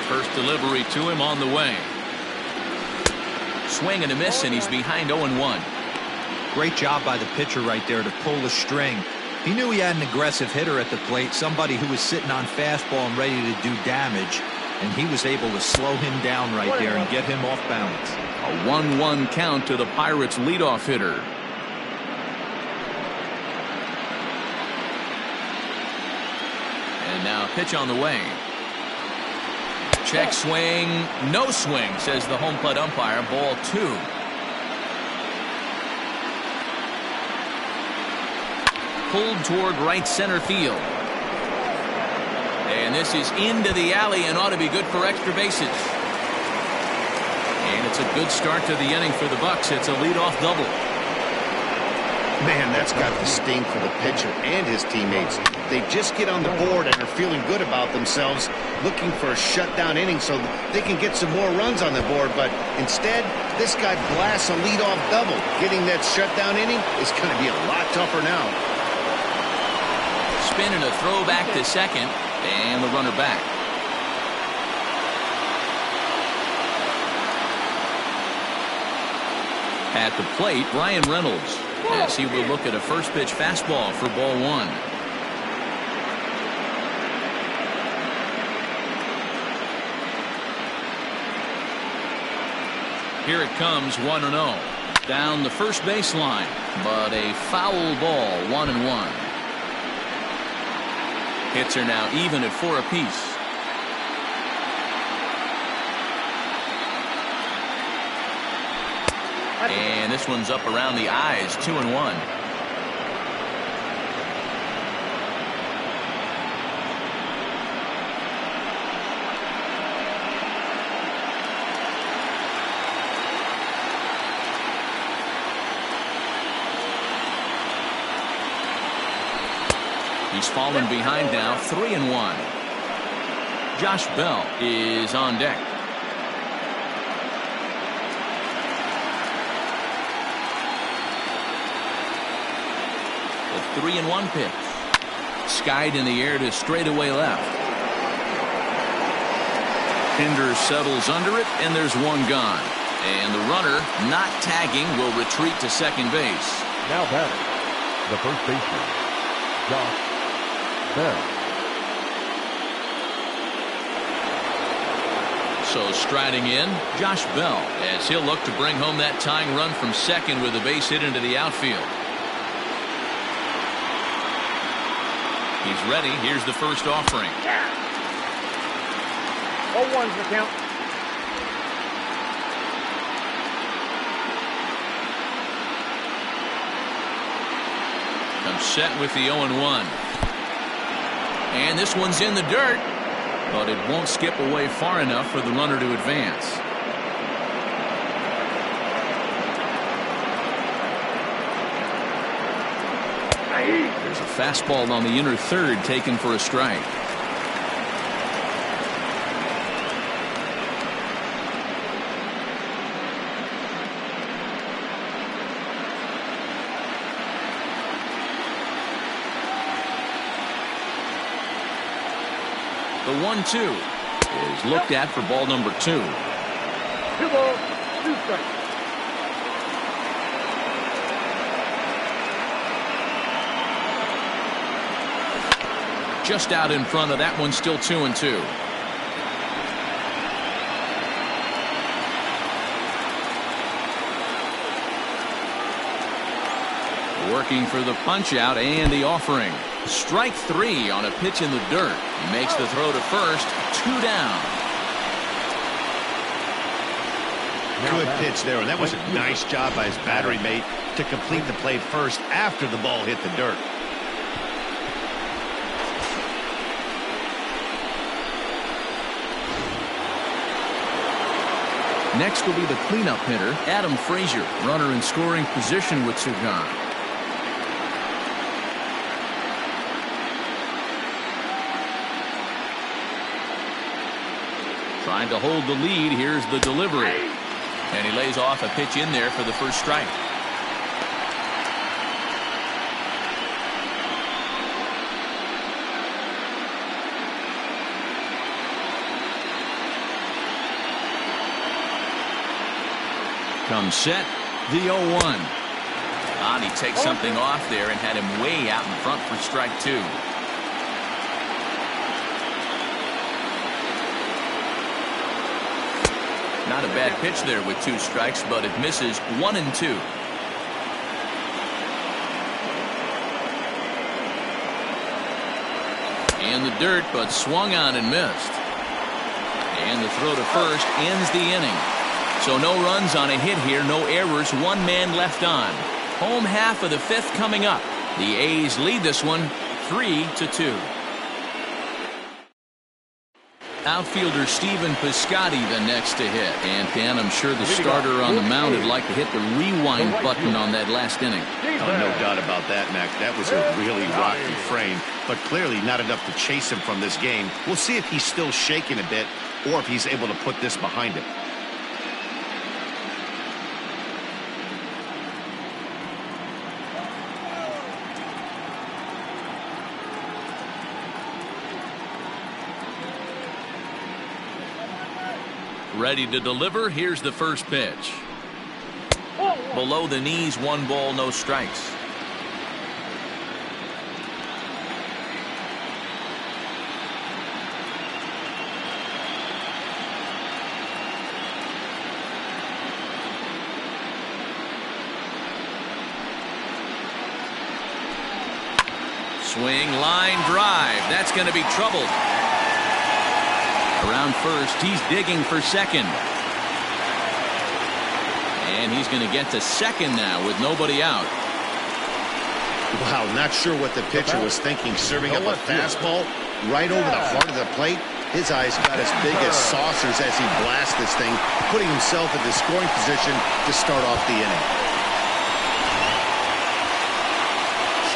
First delivery to him on the way. Swing and a miss, and he's behind 0-1. Great job by the pitcher right there to pull the string. He knew he had an aggressive hitter at the plate, somebody who was sitting on fastball and ready to do damage. And he was able to slow him down right there and get him off balance. A 1-1 count to the Pirates' leadoff hitter. And now pitch on the way. Check swing, no swing, says the home plate umpire. Ball 2. Pulled toward right center field. And this is into the alley and ought to be good for extra bases. And it's a good start to the inning for the Bucks. It's a leadoff double. Man, that's got to sting for the pitcher and his teammates. They just get on the board and are feeling good about themselves, looking for a shutdown inning so they can get some more runs on the board. But instead, this guy blasts a leadoff double. Getting that shutdown inning is going to be a lot tougher now. Spin and a throw back to second. And the runner back. At the plate, Brian Reynolds, as he will look at a first pitch fastball for ball 1. Here it comes, 1-0. Down the first baseline, but a foul ball, 1-1. Hits are now even at 4 apiece. And this one's up around the eyes, 2-1. He's fallen behind now, 3-1. Josh Bell is on deck. The 3-1 pitch. Skied in the air to straightaway left. Pinder settles under it, and there's one gone. And the runner, not tagging, will retreat to second base. Now batting, the first baseman, Josh Bell. So striding in, Josh Bell, as he'll look to bring home that tying run from second with a base hit into the outfield. He's ready. Here's the first offering. 0-1's the count. Comes set with the 0-1. And this one's in the dirt, but it won't skip away far enough for the runner to advance. There's a fastball on the inner third taken for a strike. The 1-2 is looked at for ball number 2. 2 balls, 2 strikes. Just out in front of that one, still 2-2. Working for the punch out and the offering. Strike 3 on a pitch in the dirt. Makes the throw to first. 2 down. Good pitch there, and that was a nice job by his battery mate to complete the play first after the ball hit the dirt. Next will be the cleanup hitter, Adam Frazier. Runner in scoring position with 2 gone. Trying to hold the lead. Here's the delivery. And he lays off a pitch in there for the first strike. Comes set, the 0-1. He takes something off there and had him way out in front for strike 2. Not a bad pitch there with 2 strikes, but it misses 1-2. In the dirt, but swung on and missed. And the throw to first ends the inning. So no runs on a hit here, no errors, 1 man left on. Home half of the 5th coming up. The A's lead this one 3-2. Outfielder Stephen Piscotty the next to hit. And Dan, I'm sure the starter on the mound would like to hit the rewind button on that last inning. Oh, no doubt about that, Mac. That was a really rocky frame, but clearly not enough to chase him from this game. We'll see if he's still shaking a bit or if he's able to put this behind him. Ready to deliver. Here's the first pitch. Below the knees, 1 ball, no strikes. Swing, line drive. That's going to be troubled. Around first, he's digging for second. And he's going to get to second now with nobody out. Wow, not sure what the pitcher was thinking, serving up a fastball right over the heart of the plate. His eyes got as big as saucers as he blasts this thing, putting himself in the scoring position to start off the inning.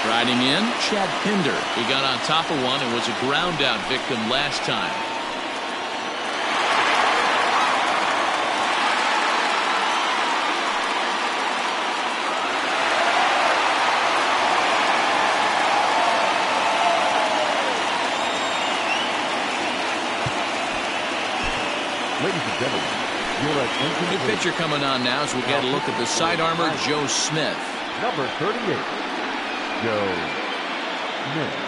Striding in, Chad Pinder. He got on top of one and was a ground out victim last time. Ladies and gentlemen, you're at New incomplete. pitcher coming on now as we get a look at the side armor, Joe Smith. Number 38, Joe Smith.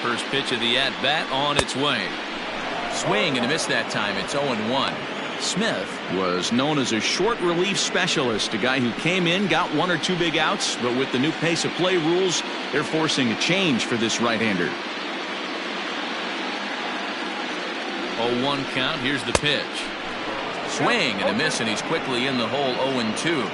First pitch of the at-bat on its way. Swing and a miss that time. It's 0-1. Smith was known as a short relief specialist, a guy who came in, got one or two big outs, but with the new pace of play rules, they're forcing a change for this right-hander. 0-1 count. Here's the pitch. Swing and a miss, and he's quickly in the hole. 0-2.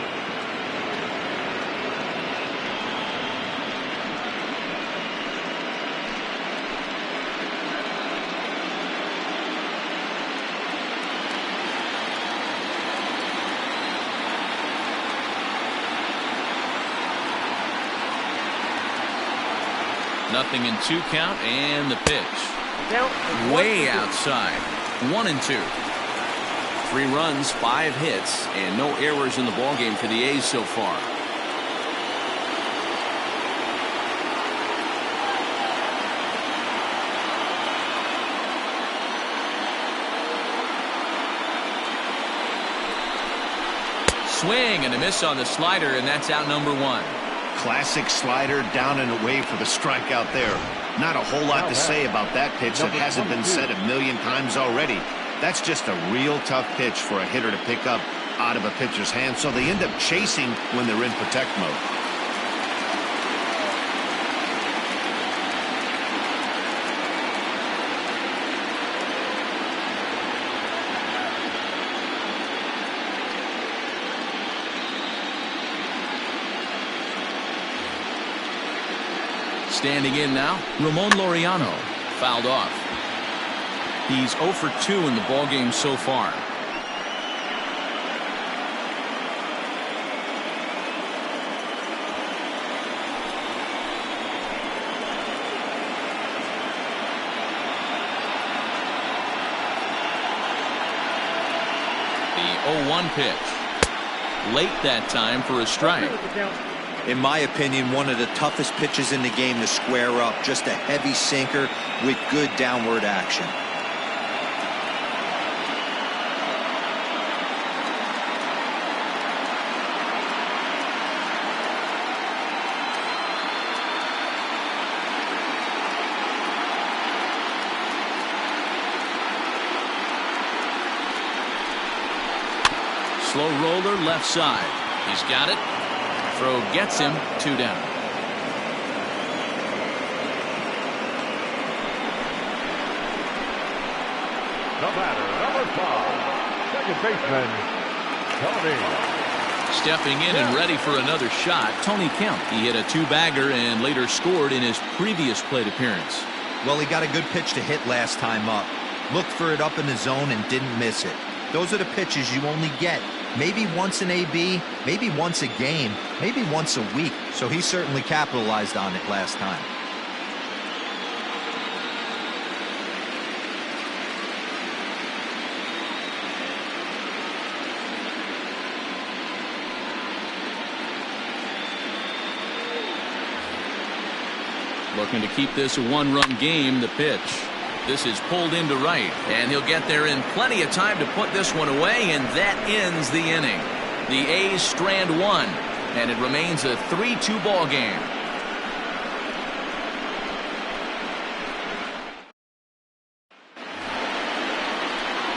Nothing in 2 count, and the pitch. Way outside. 1-2. 3 runs, 5 hits, and no errors in the ballgame for the A's so far. Swing and a miss on the slider, and that's out number 1. Classic slider down and away for the strikeout there. Not a whole lot to say about that pitch that hasn't been said a million times already. That's just a real tough pitch for a hitter to pick up out of a pitcher's hand, so they end up chasing when they're in protect mode. Standing in now, Ramon Laureano, fouled off. He's 0 for 2 in the ballgame so far. The 0-1 pitch. Late that time for a strike. In my opinion, one of the toughest pitches in the game to square up. Just a heavy sinker with good downward action. Slow roller left side. He's got it. Throw gets him. 2 down. The batter, number 5, second baseman, Tony. Stepping in and ready for another shot, Tony Kemp. He hit a 2-bagger and later scored in his previous plate appearance. Well, he got a good pitch to hit last time up. Looked for it up in the zone and didn't miss it. Those are the pitches you only get maybe once an AB, maybe once a game, maybe once a week. So he certainly capitalized on it last time. Looking to keep this a 1-run game. The pitch. This is pulled into right, and he'll get there in plenty of time to put this one away, and that ends the inning. The A's strand 1, and it remains a 3-2 ball game.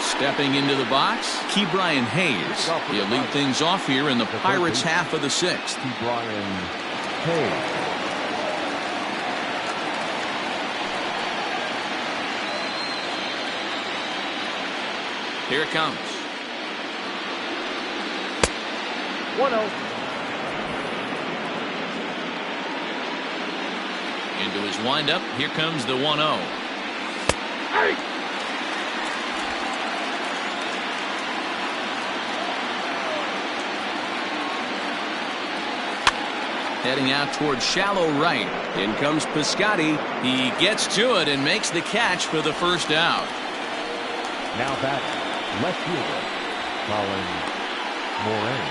Stepping into the box, Ke'Bryan Hayes. He'll lead things off here in the Pirates' half of the 6th. Ke'Bryan Hayes. Here it comes. 1-0. Into his windup. Here comes the 1-0. Hey! Heading out towards shallow right. In comes Piscotty. He gets to it and makes the catch for the first out. Now back, left fielder, Colin Moran.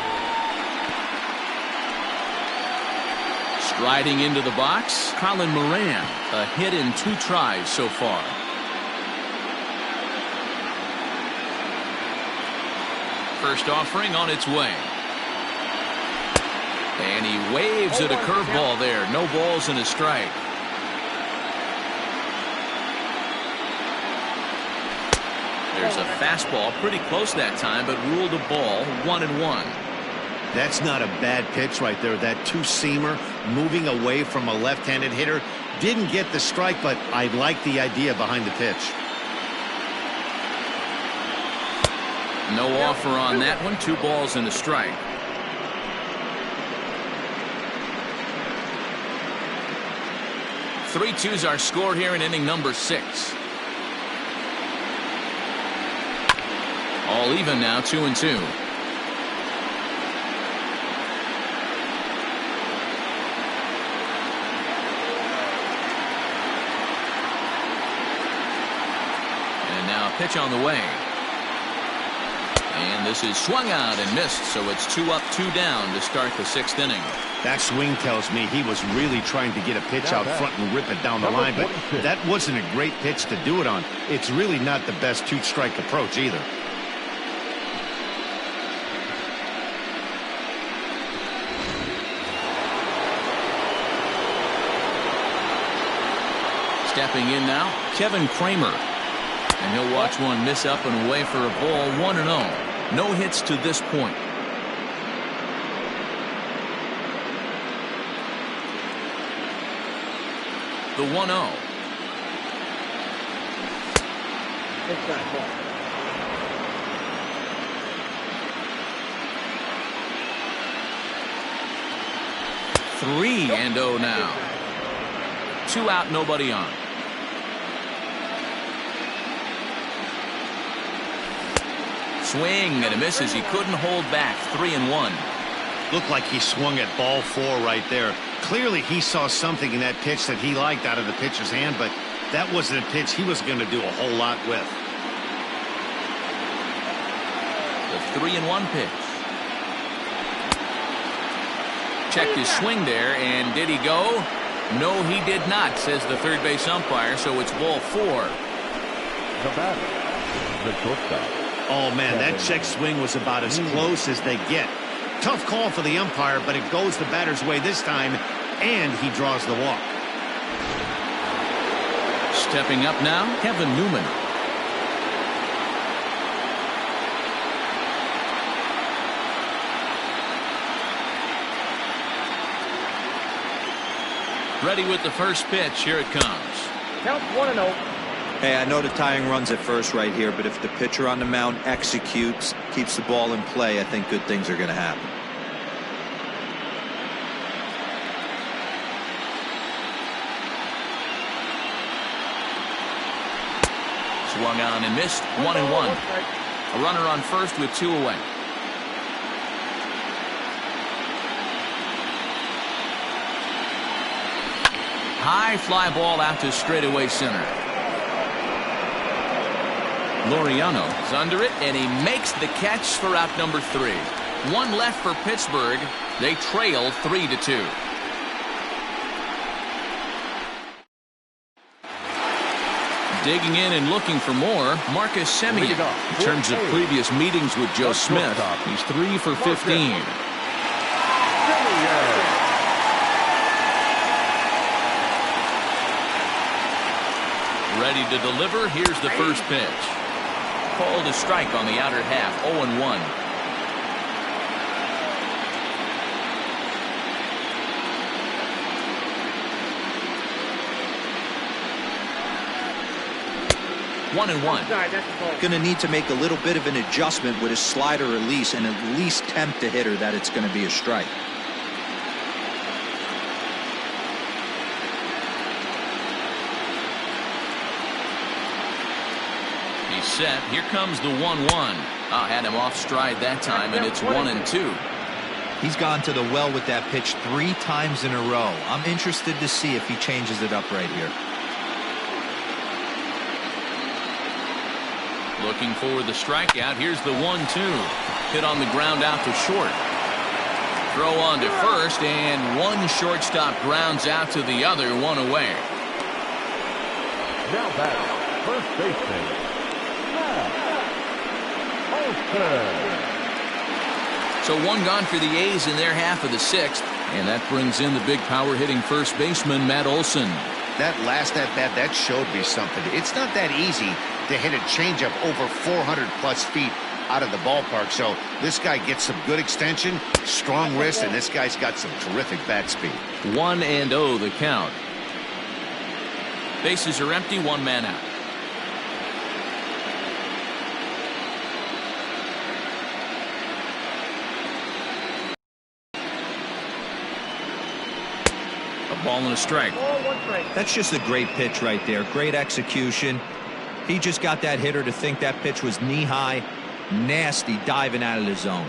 Striding into the box, Colin Moran. A hit in 2 tries so far. First offering on its way. And he waves at a curveball there. No balls and a strike. There's a fastball pretty close that time, but ruled a ball. 1-1. That's not a bad pitch right there. That two-seamer moving away from a left-handed hitter. Didn't get the strike, but I like the idea behind the pitch. No offer on that one. 2 balls and a strike. Three twos are score here in inning number 6. All even now, 2-2. And now a pitch on the way. And this is swung out and missed, so it's 2 up, 2 down to start the 6th inning. That swing tells me he was really trying to get a pitch out front and rip it down the line, but that wasn't a great pitch to do it on. It's really not the best 2-strike approach either. Stepping in now, Kevin Kramer. And he'll watch one miss up and away for a ball. 1-0. No hits to this point. The 1-0. Inside ball. Three and 0 now. 2 out, nobody on. Swing and a miss as he couldn't hold back. 3-1. Looked like he swung at ball 4 right there. Clearly he saw something in that pitch that he liked out of the pitcher's hand, but that wasn't a pitch he was going to do a whole lot with. The 3-1 pitch. Checked his swing there, and did he go? No, he did not, says the third base umpire, so it's ball 4. The batter, the shortstop. Oh, man, that check swing was about as close as they get. Tough call for the umpire, but it goes the batter's way this time, and he draws the walk. Stepping up now, Kevin Newman. Ready with the first pitch. Here it comes. Count 1-0. Hey, I know the tying run's at first right here, but if the pitcher on the mound executes, keeps the ball in play, I think good things are going to happen. Swung on and missed. 1-1. A runner on first with 2 away. High fly ball out to straightaway center. Laureano is under it, and he makes the catch for out number 3. 1 left for Pittsburgh. They trail 3-2. Digging in and looking for more, Marcus Semien. In terms of previous meetings with Joe Smith, he's 3 for 15. Ready to deliver. Here's the first pitch. Called a strike on the outer half. 0-1. Going to need to make a little bit of an adjustment with his slider release and at least tempt the hitter that it's going to be a strike. set. Here comes the 1-1. Oh, had him off stride that time, and it's 1-2. He's gone to the well with that pitch 3 times in a row. I'm interested to see if he changes it up right here. Looking for the strikeout. Here's the 1-2. Hit on the ground out to short. Throw on to first, and one shortstop grounds out to the other, one away. Now back, first baseman, Olson. So one gone for the A's in their half of the 6th, and that brings in the big power hitting first baseman Matt Olson. That last at bat, that showed me something. It's not that easy to hit a changeup over 400+ feet out of the ballpark. So this guy gets some good extension, strong wrist, and this guy's got some terrific bat speed. 1-0 the count. Bases are empty, one man out. A ball and a strike. That's just a great pitch right there. Great execution. He just got that hitter to think that pitch was knee high. Nasty diving out of the zone.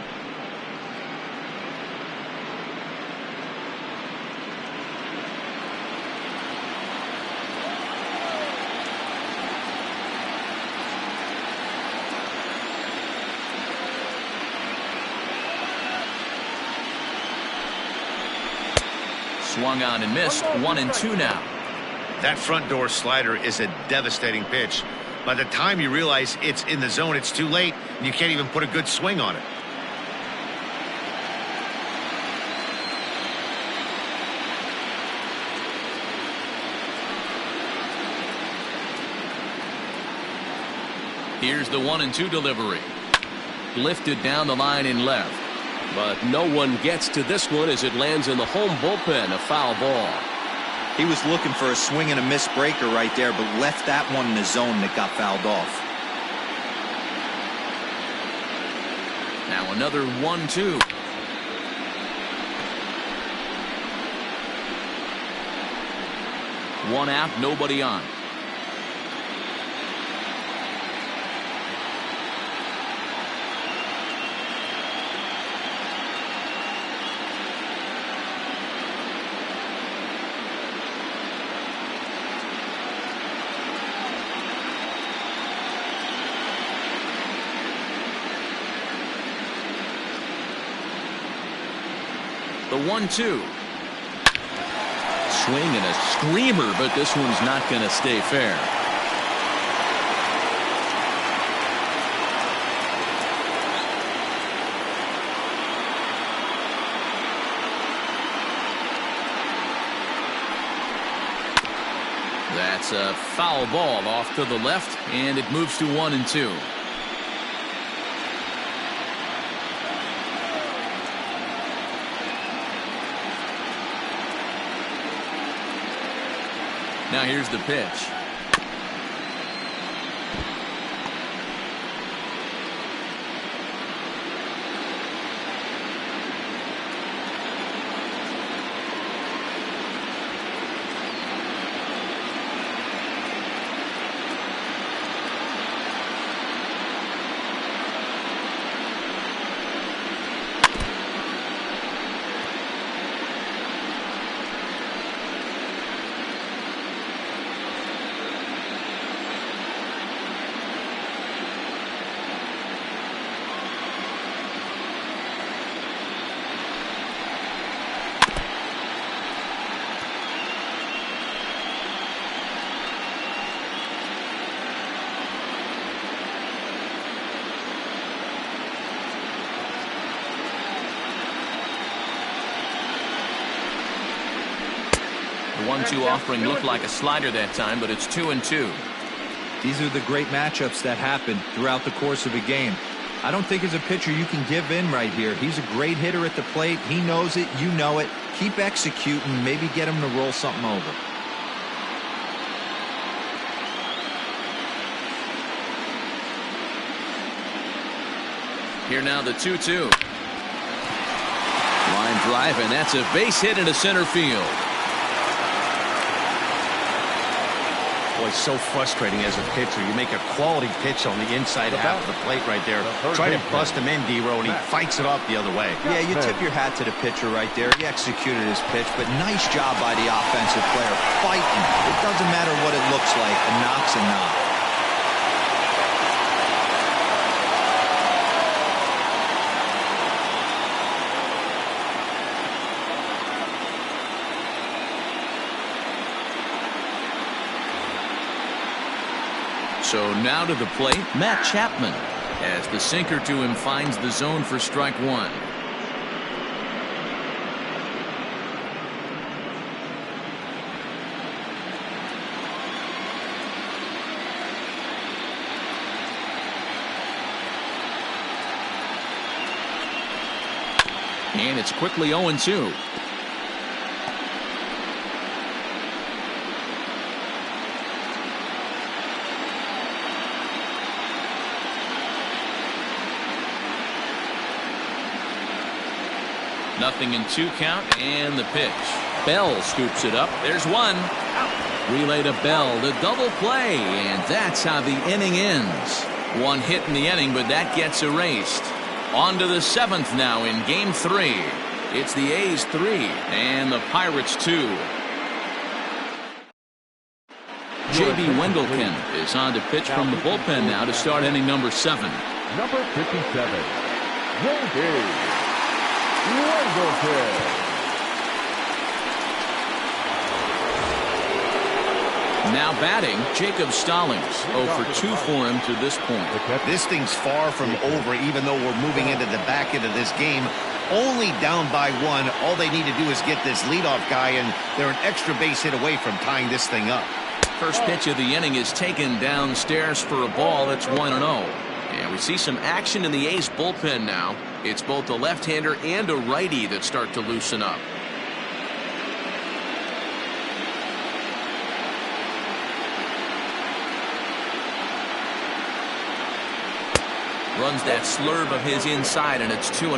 Swung on and missed. 1-2 now. That front door slider is a devastating pitch. By the time you realize it's in the zone, it's too late, and you can't even put a good swing on it. Here's the 1-2 delivery. Lifted down the line in left. But no one gets to this one as it lands in the home bullpen, a foul ball. He was looking for a swing and a miss breaker right there, but left that one in the zone that got fouled off. Now another 1-2. One out, nobody on. The 1-2. Swing and a screamer, but this one's not going to stay fair. That's a foul ball off to the left, and it moves to 1-2. Now here's the pitch. The 1-2 offering looked like a slider that time, but it's 2-2. These are the great matchups that happen throughout the course of a game. I don't think as a pitcher you can give in right here. He's a great hitter at the plate. He knows it. You know it. Keep executing. Maybe get him to roll something over. Here now the 2-2. Line drive, and that's a base hit into center field. Boy, it's so frustrating as a pitcher. You make a quality pitch on the inside half of the plate right there. Try to bust him in, D-Row, and he fights it off the other way. Yeah, you tip your hat to the pitcher right there. He executed his pitch, but nice job by the offensive player fighting. It doesn't matter what it looks like. A knock's a knock. So now to the plate, Matt Chapman, as the sinker to him finds the zone for strike one. And it's quickly 0-2. Nothing in 2 count, and the pitch. Bell scoops it up. There's one. Relay to Bell, the double play, and that's how the inning ends. 1 hit in the inning, but that gets erased. On to the 7th now in Game 3. It's the A's 3 and the Pirates 2. J.B. Wendelken is on to pitch from the bullpen now to start inning number 7. Number 57, J.B. Wendelken. Now batting, Jacob Stallings. 0 for 2 for him to this point. This thing's far from over, even though we're moving into the back end of this game. Only down by 1. All they need to do is get this leadoff guy, and they're an extra base hit away from tying this thing up. First pitch of the inning is taken downstairs for a ball. It's 1-0. And we see some action in the A's bullpen now. It's both a left-hander and a righty that start to loosen up. Runs that slurve of his inside, and it's 2-0.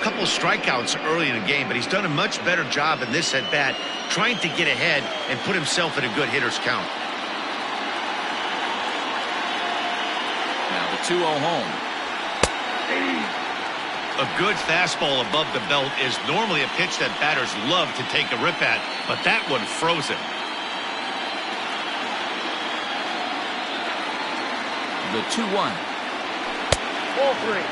Couple strikeouts early in the game, but he's done a much better job in this at-bat trying to get ahead and put himself in a good hitter's count. Now the 2-0 home. A good fastball above the belt is normally a pitch that batters love to take a rip at, but that one froze him. The 2-1. Ball 3.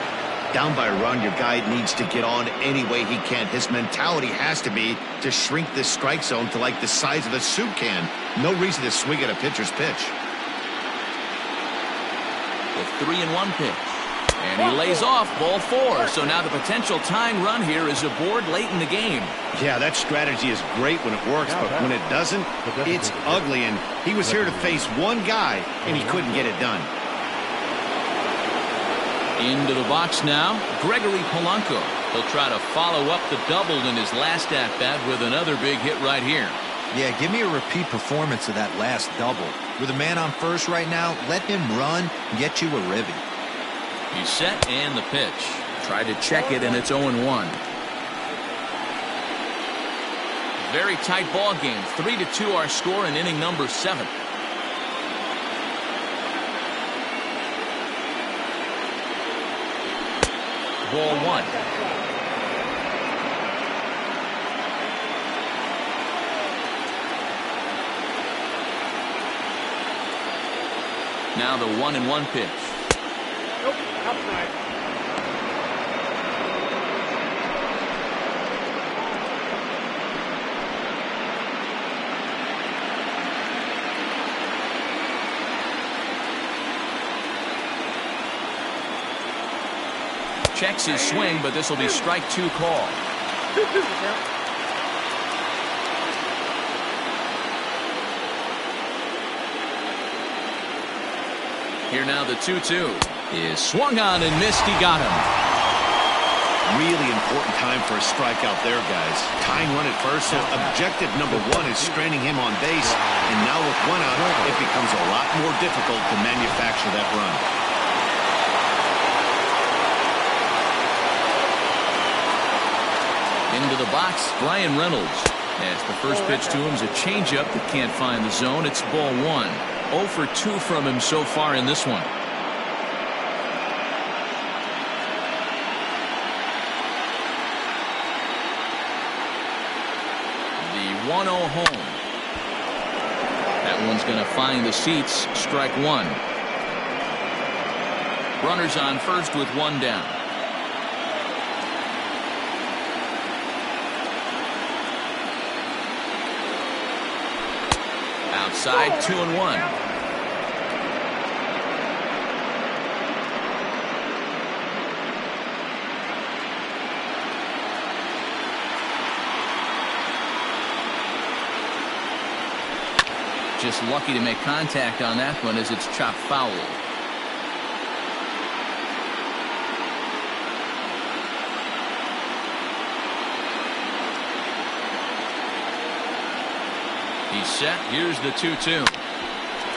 Down by a run, your guy needs to get on any way he can. His mentality has to be to shrink this strike zone to like the size of a soup can. No reason to swing at a pitcher's pitch. The 3-1 pitch. And he lays off ball 4. So now the potential tying run here is aboard late in the game. Yeah, that strategy is great when it works, but when it doesn't, it's ugly. And he was here to face one guy, and he couldn't get it done. Into the box now, Gregory Polanco. He'll try to follow up the double in his last at-bat with another big hit right here. Yeah, give me a repeat performance of that last double. With a man on first right now, let him run and get you a ribby. He's set, and the pitch. Tried to check it, and it's 0-1. Very tight ball game. 3-2 our score in inning number 7. Ball 1. Now the 1-1 pitch. Nope, outside. Checks his swing, but this will be strike 2 call. 2-2. Here now the 2-2 is swung on and missed. He got him. Really important time for a strikeout there, guys. Tying run at first, so objective number 1 is straining him on base. And now with 1 out, it becomes a lot more difficult to manufacture that run. Into the box, Brian Reynolds. As the first pitch to him is a changeup that can't find the zone. It's ball one. 0 for 2 from him so far in this one. The 1-0 home. That one's going to find the seats. Strike one. Runners on first with one down. Outside, 2-1. Just lucky to make contact on that one as it's chopped foul. He's set. Here's the 2-2.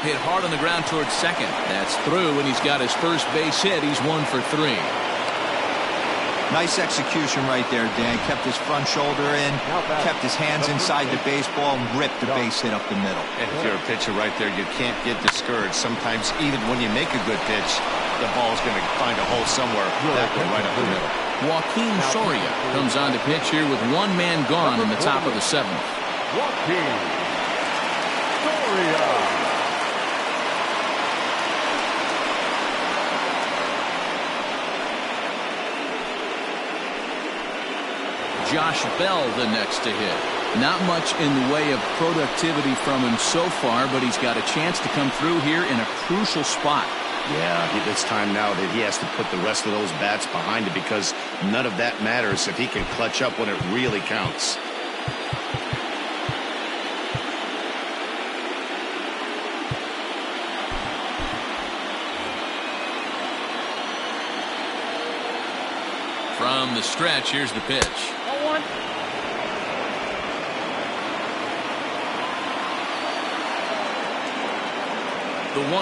Hit hard on the ground towards second. That's through, and he's got his first base hit. He's 1 for 3. Nice execution right there, Dan. Kept his front shoulder in, kept his hands inside the baseball, and ripped the base hit up the middle. And if you're a pitcher right there, you can't get discouraged. Sometimes even when you make a good pitch, the ball's going to find a hole somewhere. That go right up the middle. Joaquin Soria comes on to pitch here with one man gone in the top of the 7th. Joaquin Soria. Josh Bell the next to hit. Not much in the way of productivity from him so far, but he's got a chance to come through here in a crucial spot. Yeah, it's time now that he has to put the rest of those bats behind it, because none of that matters if he can clutch up when it really counts. From the stretch, here's the pitch. The 1-0.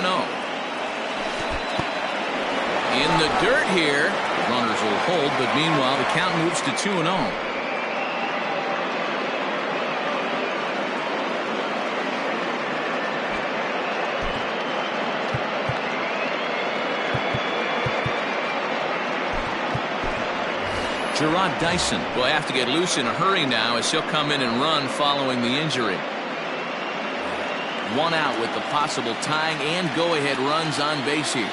In the dirt here. Runners will hold, but meanwhile the count moves to 2-0. Gerard Dyson will have to get loose in a hurry now as he'll come in and run following the injury. One out with the possible tying and go-ahead runs on base here.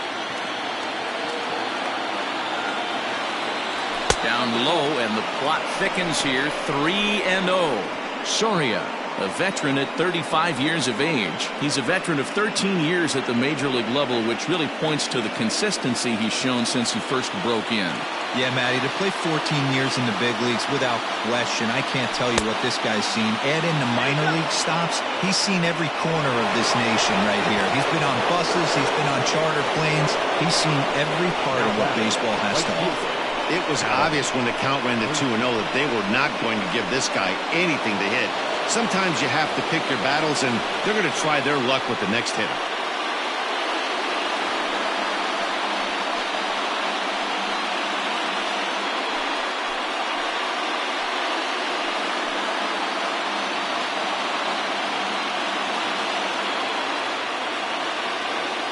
Down low, and the plot thickens here. 3-0. Soria, a veteran at 35 years of age. He's a veteran of 13 years at the major league level, which really points to the consistency he's shown since he first broke in. Yeah, Matty, to play 14 years in the big leagues without question, I can't tell you what this guy's seen. Add in the minor league stops, he's seen every corner of this nation right here. He's been on buses, he's been on charter planes, he's seen every part of what baseball has to offer. It was obvious when the count ran to 2-0 that they were not going to give this guy anything to hit. Sometimes you have to pick your battles, and they're going to try their luck with the next hitter.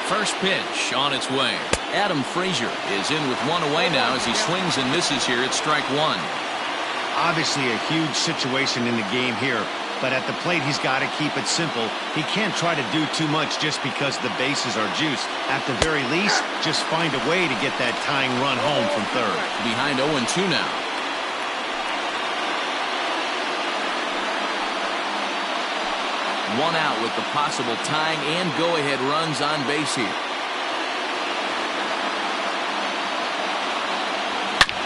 First pitch on its way. Adam Frazier is in with one away now as he swings and misses here at strike one. Obviously a huge situation in the game here, but at the plate he's got to keep it simple. He can't try to do too much just because the bases are juiced. At the very least, just find a way to get that tying run home from third. Behind 0-2 now. One out with the possible tying and go-ahead runs on base here.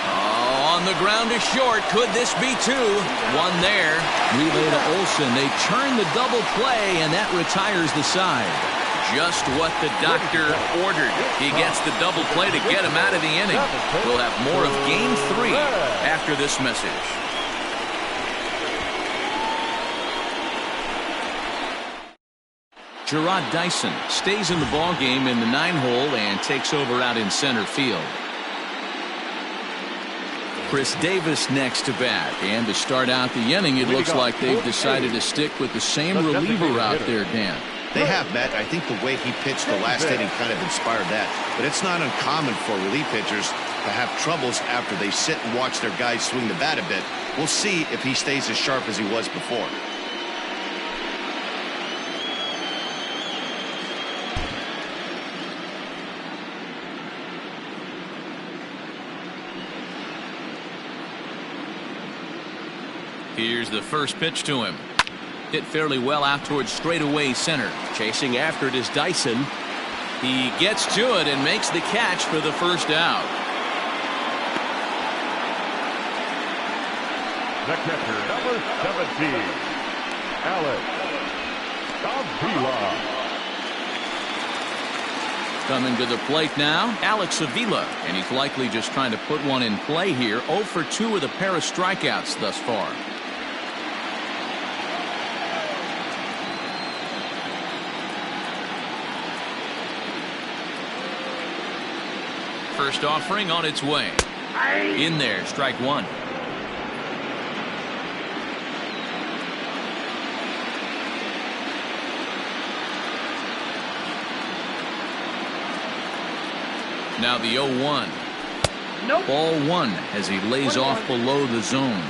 Oh, on the ground is short. Could this be two? One there. Relay to Olsen. They turn the double play, and that retires the side. Just what the doctor ordered. He gets the double play to get him out of the inning. We'll have more of Game 3 after this message. Gerard Dyson stays in the ballgame in the 9-hole and takes over out in center field. Chris Davis next to bat. And to start out the inning, it looks like they've decided to stick with the same reliever out there, Dan. They have, Matt. I think the way he pitched the last inning kind of inspired that. But it's not uncommon for relief pitchers to have troubles after they sit and watch their guys swing the bat a bit. We'll see if he stays as sharp as he was before. Here's the first pitch to him. Hit fairly well out towards straightaway center. Chasing after it is Dyson. He gets to it and makes the catch for the first out. The catcher, number 17, Alex Avila. Coming to the plate now, Alex Avila, and he's likely just trying to put one in play here. 0 for 2 with a pair of strikeouts thus far. First offering on its way. In there, strike one. Now the 0-1. Nope. Ball one as he lays off below the zone.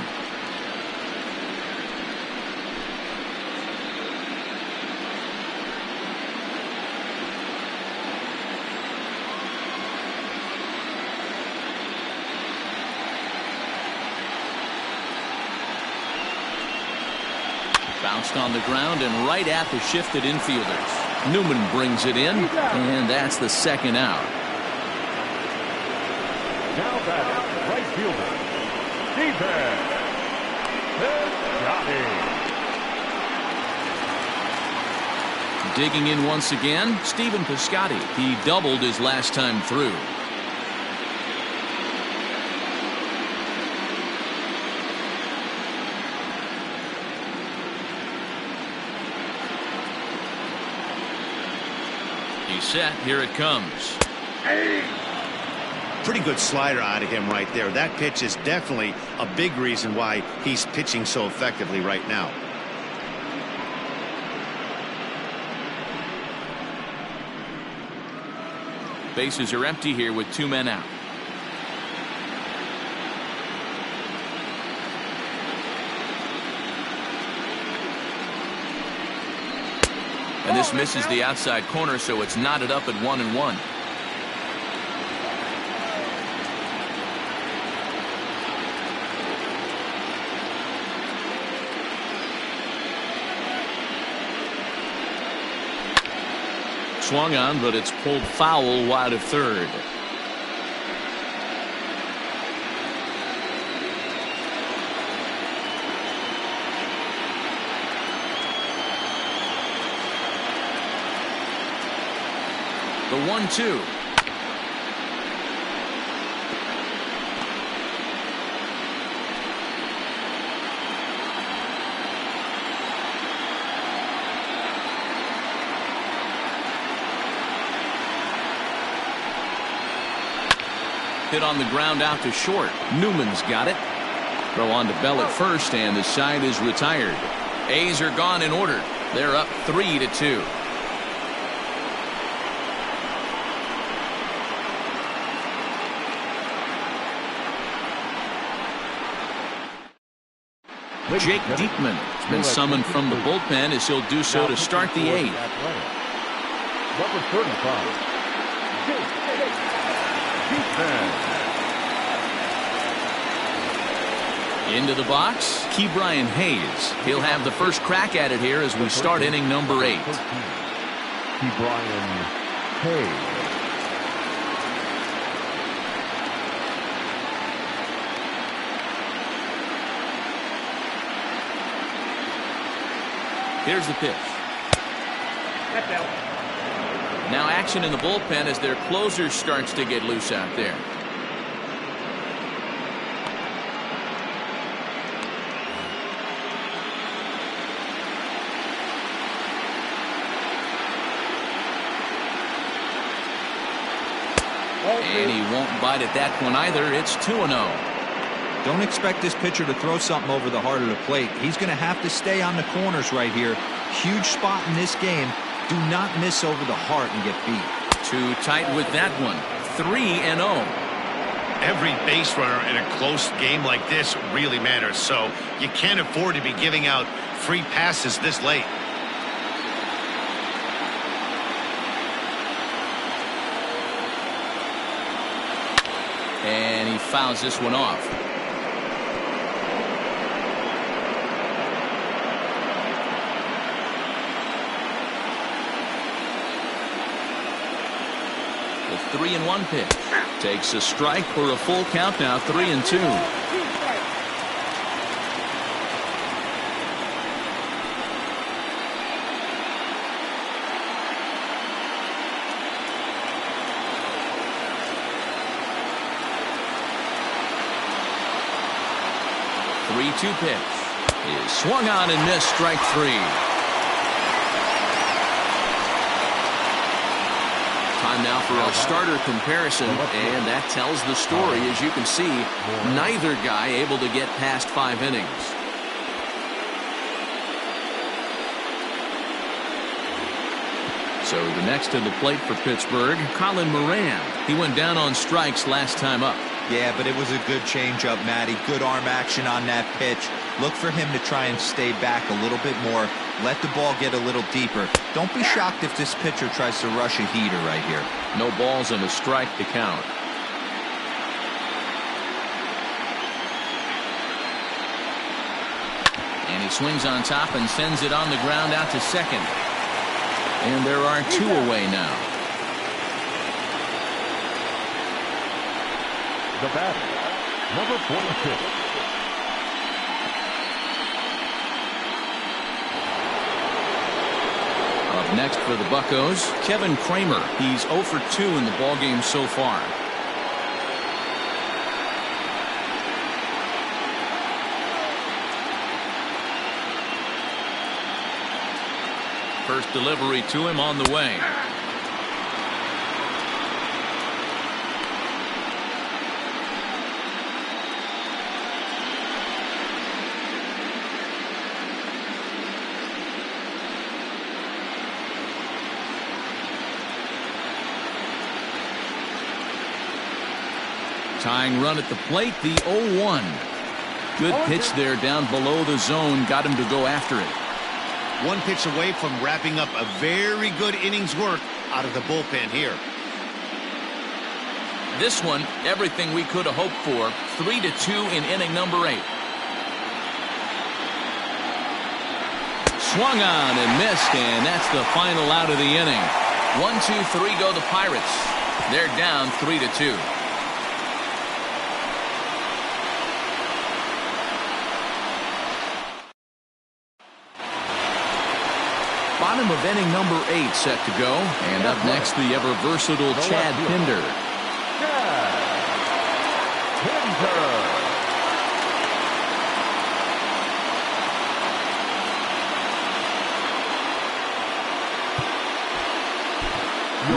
Bounced on the ground and right at the shifted infielders. Newman brings it in, and that's the second out. Now batting, right fielder, Stephen Piscotty. Digging in once again, Stephen Piscotty. He doubled his last time through. He's set. Here it comes. Pretty good slider out of him right there. That pitch is definitely a big reason why he's pitching so effectively right now. Bases are empty here with 2 men out. And this misses the outside corner, so it's knotted up at 1-1. Swung on, but it's pulled foul wide of third. The 1-2. Hit on the ground out to short. Newman's got it. Throw on to Bell at first, and the side is retired. A's are gone in order. They're up 3-2. Jake Diekman has been summoned from the bullpen as he'll do so to start the 8th. Number 35, Jake Diekman. Into the box, Ke'Bryan Hayes. He'll have the first crack at it here as we start inning number 8. Ke'Bryan Hayes. Here's the pitch. Now action in the bullpen as their closer starts to get loose out there. And he won't bite at that one either. It's 2-0. Don't expect this pitcher to throw something over the heart of the plate. He's going to have to stay on the corners right here. Huge spot in this game. Do not miss over the heart and get beat. Too tight with that one. 3-0. Every base runner in a close game like this really matters, so you can't afford to be giving out free passes this late. And he fouls this one off. The 3-1 pitch. Takes a strike for a full count now, 3-2. Two pitch is swung on and missed, strike 3. Time now for a starter comparison, and that tells the story. As you can see, neither guy able to get past 5 innings. So the next to the plate for Pittsburgh, Colin Moran. He went down on strikes last time up. Yeah, but it was a good changeup, Matty. Good arm action on that pitch. Look for him to try and stay back a little bit more. Let the ball get a little deeper. Don't be shocked if this pitcher tries to rush a heater right here. No balls and a strike to count. And he swings on top and sends it on the ground out to second. And there are 2 away now. The batter, number 46. Up next for the Buccos, Kevin Kramer. He's 0 for 2 in the ballgame so far. First delivery to him on the way. Tying run at the plate, the 0-1. Good pitch there down below the zone. Got him to go after it. One pitch away from wrapping up a very good innings work out of the bullpen here. This one, everything we could have hoped for. 3-2 in inning number 8. Swung on and missed, and that's the final out of the inning. 1-2-3 go the Pirates. They're down 3-2. Bottom of inning number 8 set to go. And up next, the ever-versatile Chad Pinder.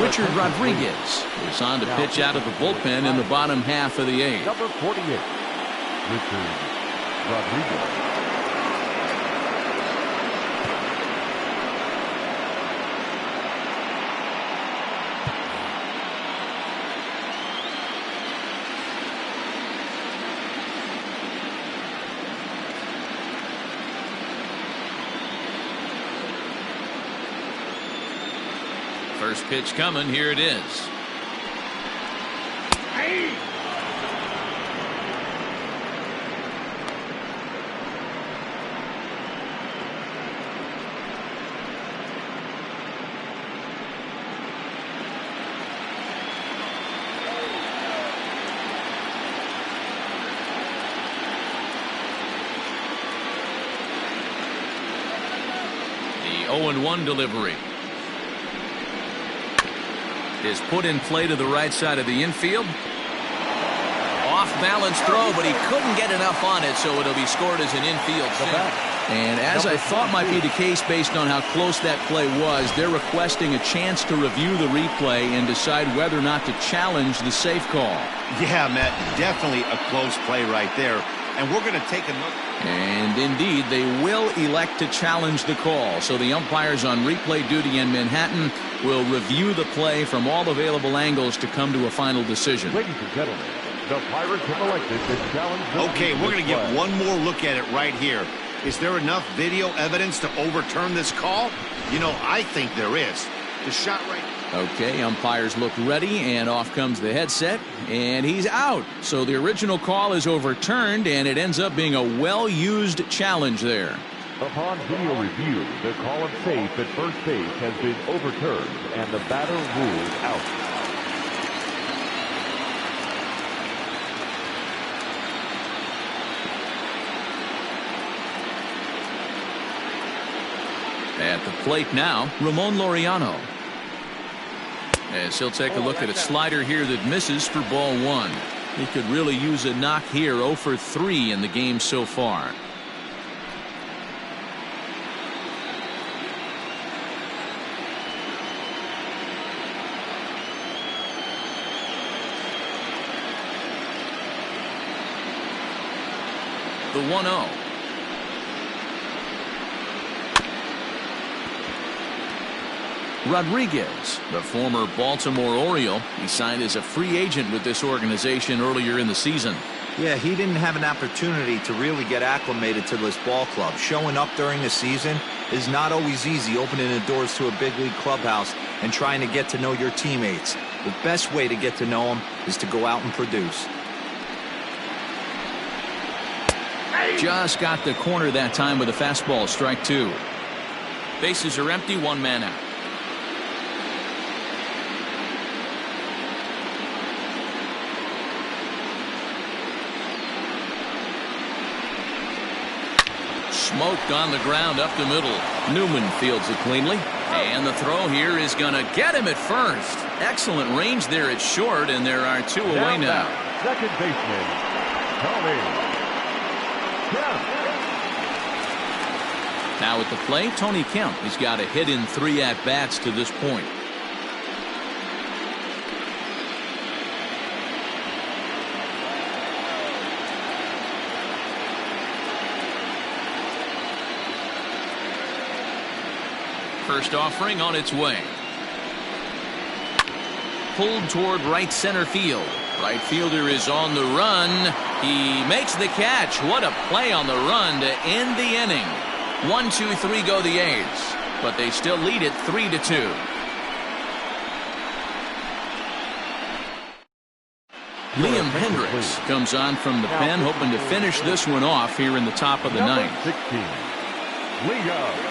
Richard Rodriguez is on to pitch out of the bullpen in the bottom half of the 8th. Number 48, Richard Rodriguez. First pitch coming. Here it is. The 0-1 delivery is put in play to the right side of the infield. Off balance throw, but he couldn't get enough on it, so it'll be scored as an infield single. And as I thought might be the case based on how close that play was, they're requesting a chance to review the replay and decide whether or not to challenge the safe call. Yeah, Matt, definitely a close play right there. and we're going to take a look. And indeed, they will elect to challenge the call. So the umpires on replay duty in Manhattan will review the play from all available angles to come to a final decision. Ladies and gentlemen, the Pirates have elected to challenge. Okay, we're going to get one more look at it right here. Is there enough video evidence to overturn this call? You know, I think there is. The shot right. Okay, umpires look ready, and off comes the headset, and he's out. So the original call is overturned, and it ends up being a well-used challenge there. Upon video review, the call of safe at first base has been overturned, and the batter ruled out. At the plate now, Ramon Laureano. As he'll take a look at a slider here that misses for ball one. He could really use a knock here. 0 for 3 in the game so far. The 1-0. Rodriguez, the former Baltimore Oriole, he signed as a free agent with this organization earlier in the season. Yeah, he didn't have an opportunity to really get acclimated to this ball club. Showing up during the season is not always easy, opening the doors to a big league clubhouse and trying to get to know your teammates. The best way to get to know them is to go out and produce. Just got the corner that time with a fastball, strike 2. Bases are empty, 1 man out. Smoked on the ground up the middle. Newman fields it cleanly. And the throw here is going to get him at first. Excellent range there at short, and there are 2 away now. Second baseman, Tony Kemp. Now at the plate, Tony Kemp. He's got a hit in 3 at-bats to this point. First offering on its way. Pulled toward right center field. Right fielder is on the run. He makes the catch. What a play on the run to end the inning. 1-2-3 go the A's, but they still lead it 3-2. Liam Hendricks comes on from the pen, hoping to finish this one off here in the top of the ninth. 16, Liam.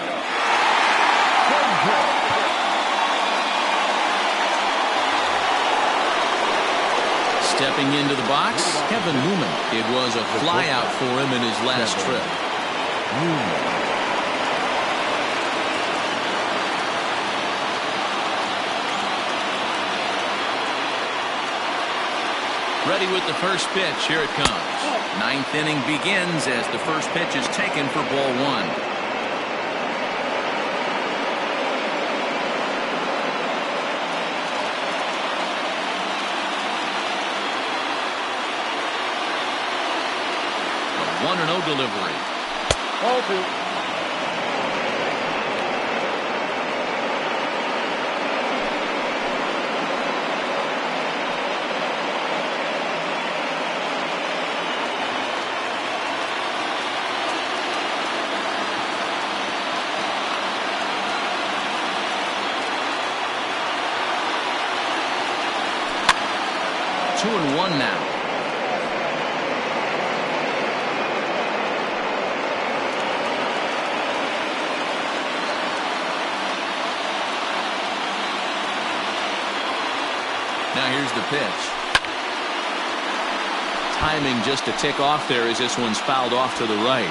Stepping into the box, Kevin Newman. It was a flyout for him in his last trip. Ready with the first pitch. Here it comes. Ninth inning begins as the first pitch is taken for ball 1. A 1-0 delivery. Ball 2. Two and one now. Now here's the pitch. Timing just a tick off there as this one's fouled off to the right.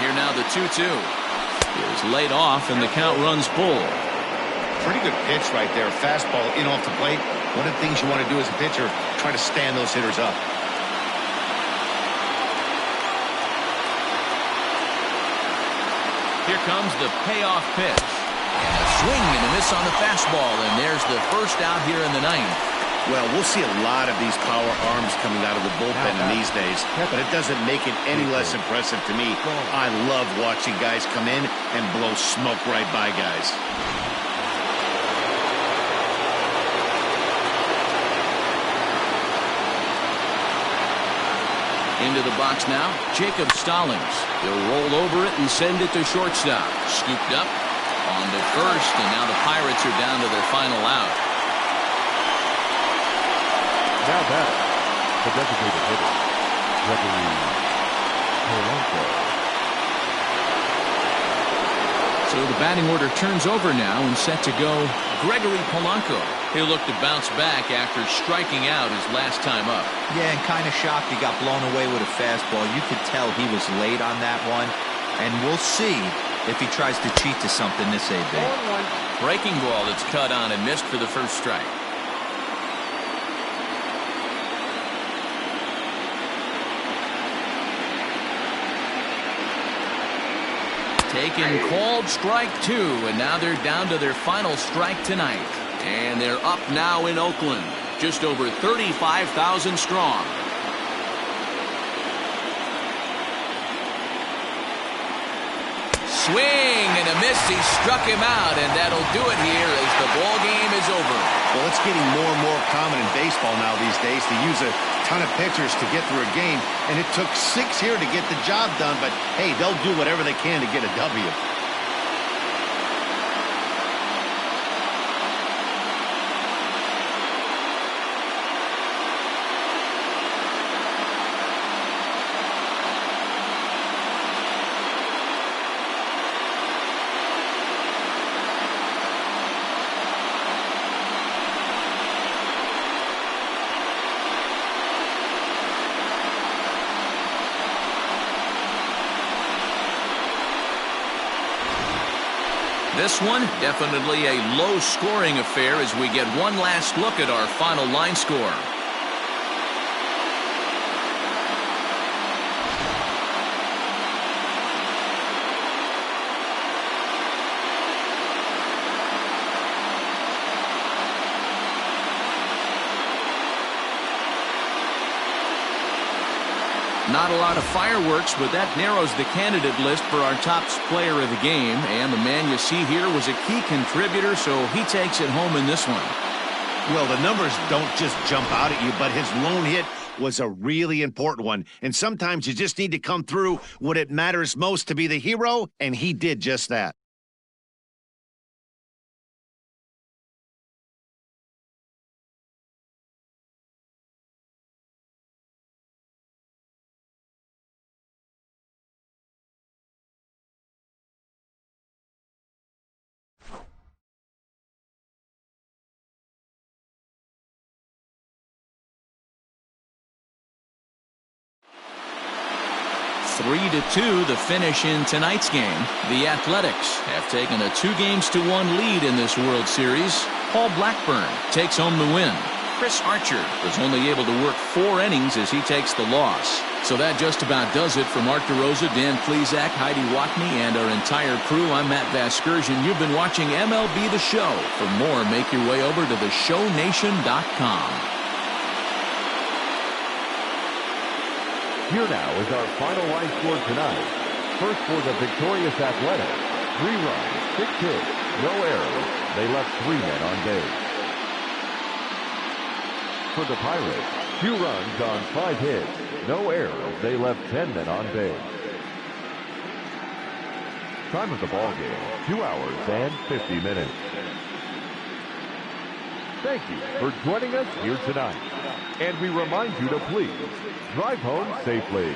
Here now the 2-2 is laid off and the count runs full. Pretty good pitch right there. Fastball in off the plate. One of the things you want to do as a pitcher, try to stand those hitters up. Here comes the payoff pitch. And a swing and a miss on the fastball, and there's the first out here in the ninth. Well, we'll see a lot of these power arms coming out of the bullpen in these days, but it doesn't make it any less impressive to me. I love watching guys come in and blow smoke right by guys. Into the box now, Jacob Stallings. He'll roll over it and send it to shortstop. Scooped up on to first, and now the Pirates are down to their final out. Now batter, the designated hitter, Gregory Polanco. So the batting order turns over now and set to go Gregory Polanco. He'll look to bounce back after striking out his last time up. Yeah, and kind of shocked he got blown away with a fastball. You could tell he was late on that one, and we'll see if he tries to cheat to something this AB. Breaking ball that's cut on and missed for the first strike. Taken, called strike two, and now they're down to their final strike tonight. And they're up now in Oakland, just over 35,000 strong. Swing and a miss. He struck him out, and that'll do it here as the ball game is over. Well, it's getting more and more common in baseball now these days to use a ton of pitchers to get through a game, and it took 6 here to get the job done, but hey, they'll do whatever they can to get a W. This one, definitely a low-scoring affair as we get one last look at our final line score. Not a lot of fireworks, but that narrows the candidate list for our top player of the game. And the man you see here was a key contributor, so he takes it home in this one. Well, the numbers don't just jump out at you, but his lone hit was a really important one. And sometimes you just need to come through when it matters most to be the hero, and he did just that. Three to two, the finish in tonight's game. The Athletics have taken a 2-1 lead in this World Series. Paul Blackburn takes home the win. Chris Archer was only able to work 4 innings as he takes the loss. So that just about does it for Mark DeRosa, Dan Plesac, Heidi Watney, and our entire crew. I'm Matt Vasgersian. You've been watching MLB The Show. For more, make your way over to theshownation.com. Here now is our final line score tonight. First for the victorious Athletics, 3 runs, 6 hits, no errors. They left 3 men on base. For the Pirates, 2 runs on 5 hits, no errors. They left 10 men on base. Time of the ball game, 2 hours and 50 minutes. Thank you for joining us here tonight. And we remind you to please drive home safely.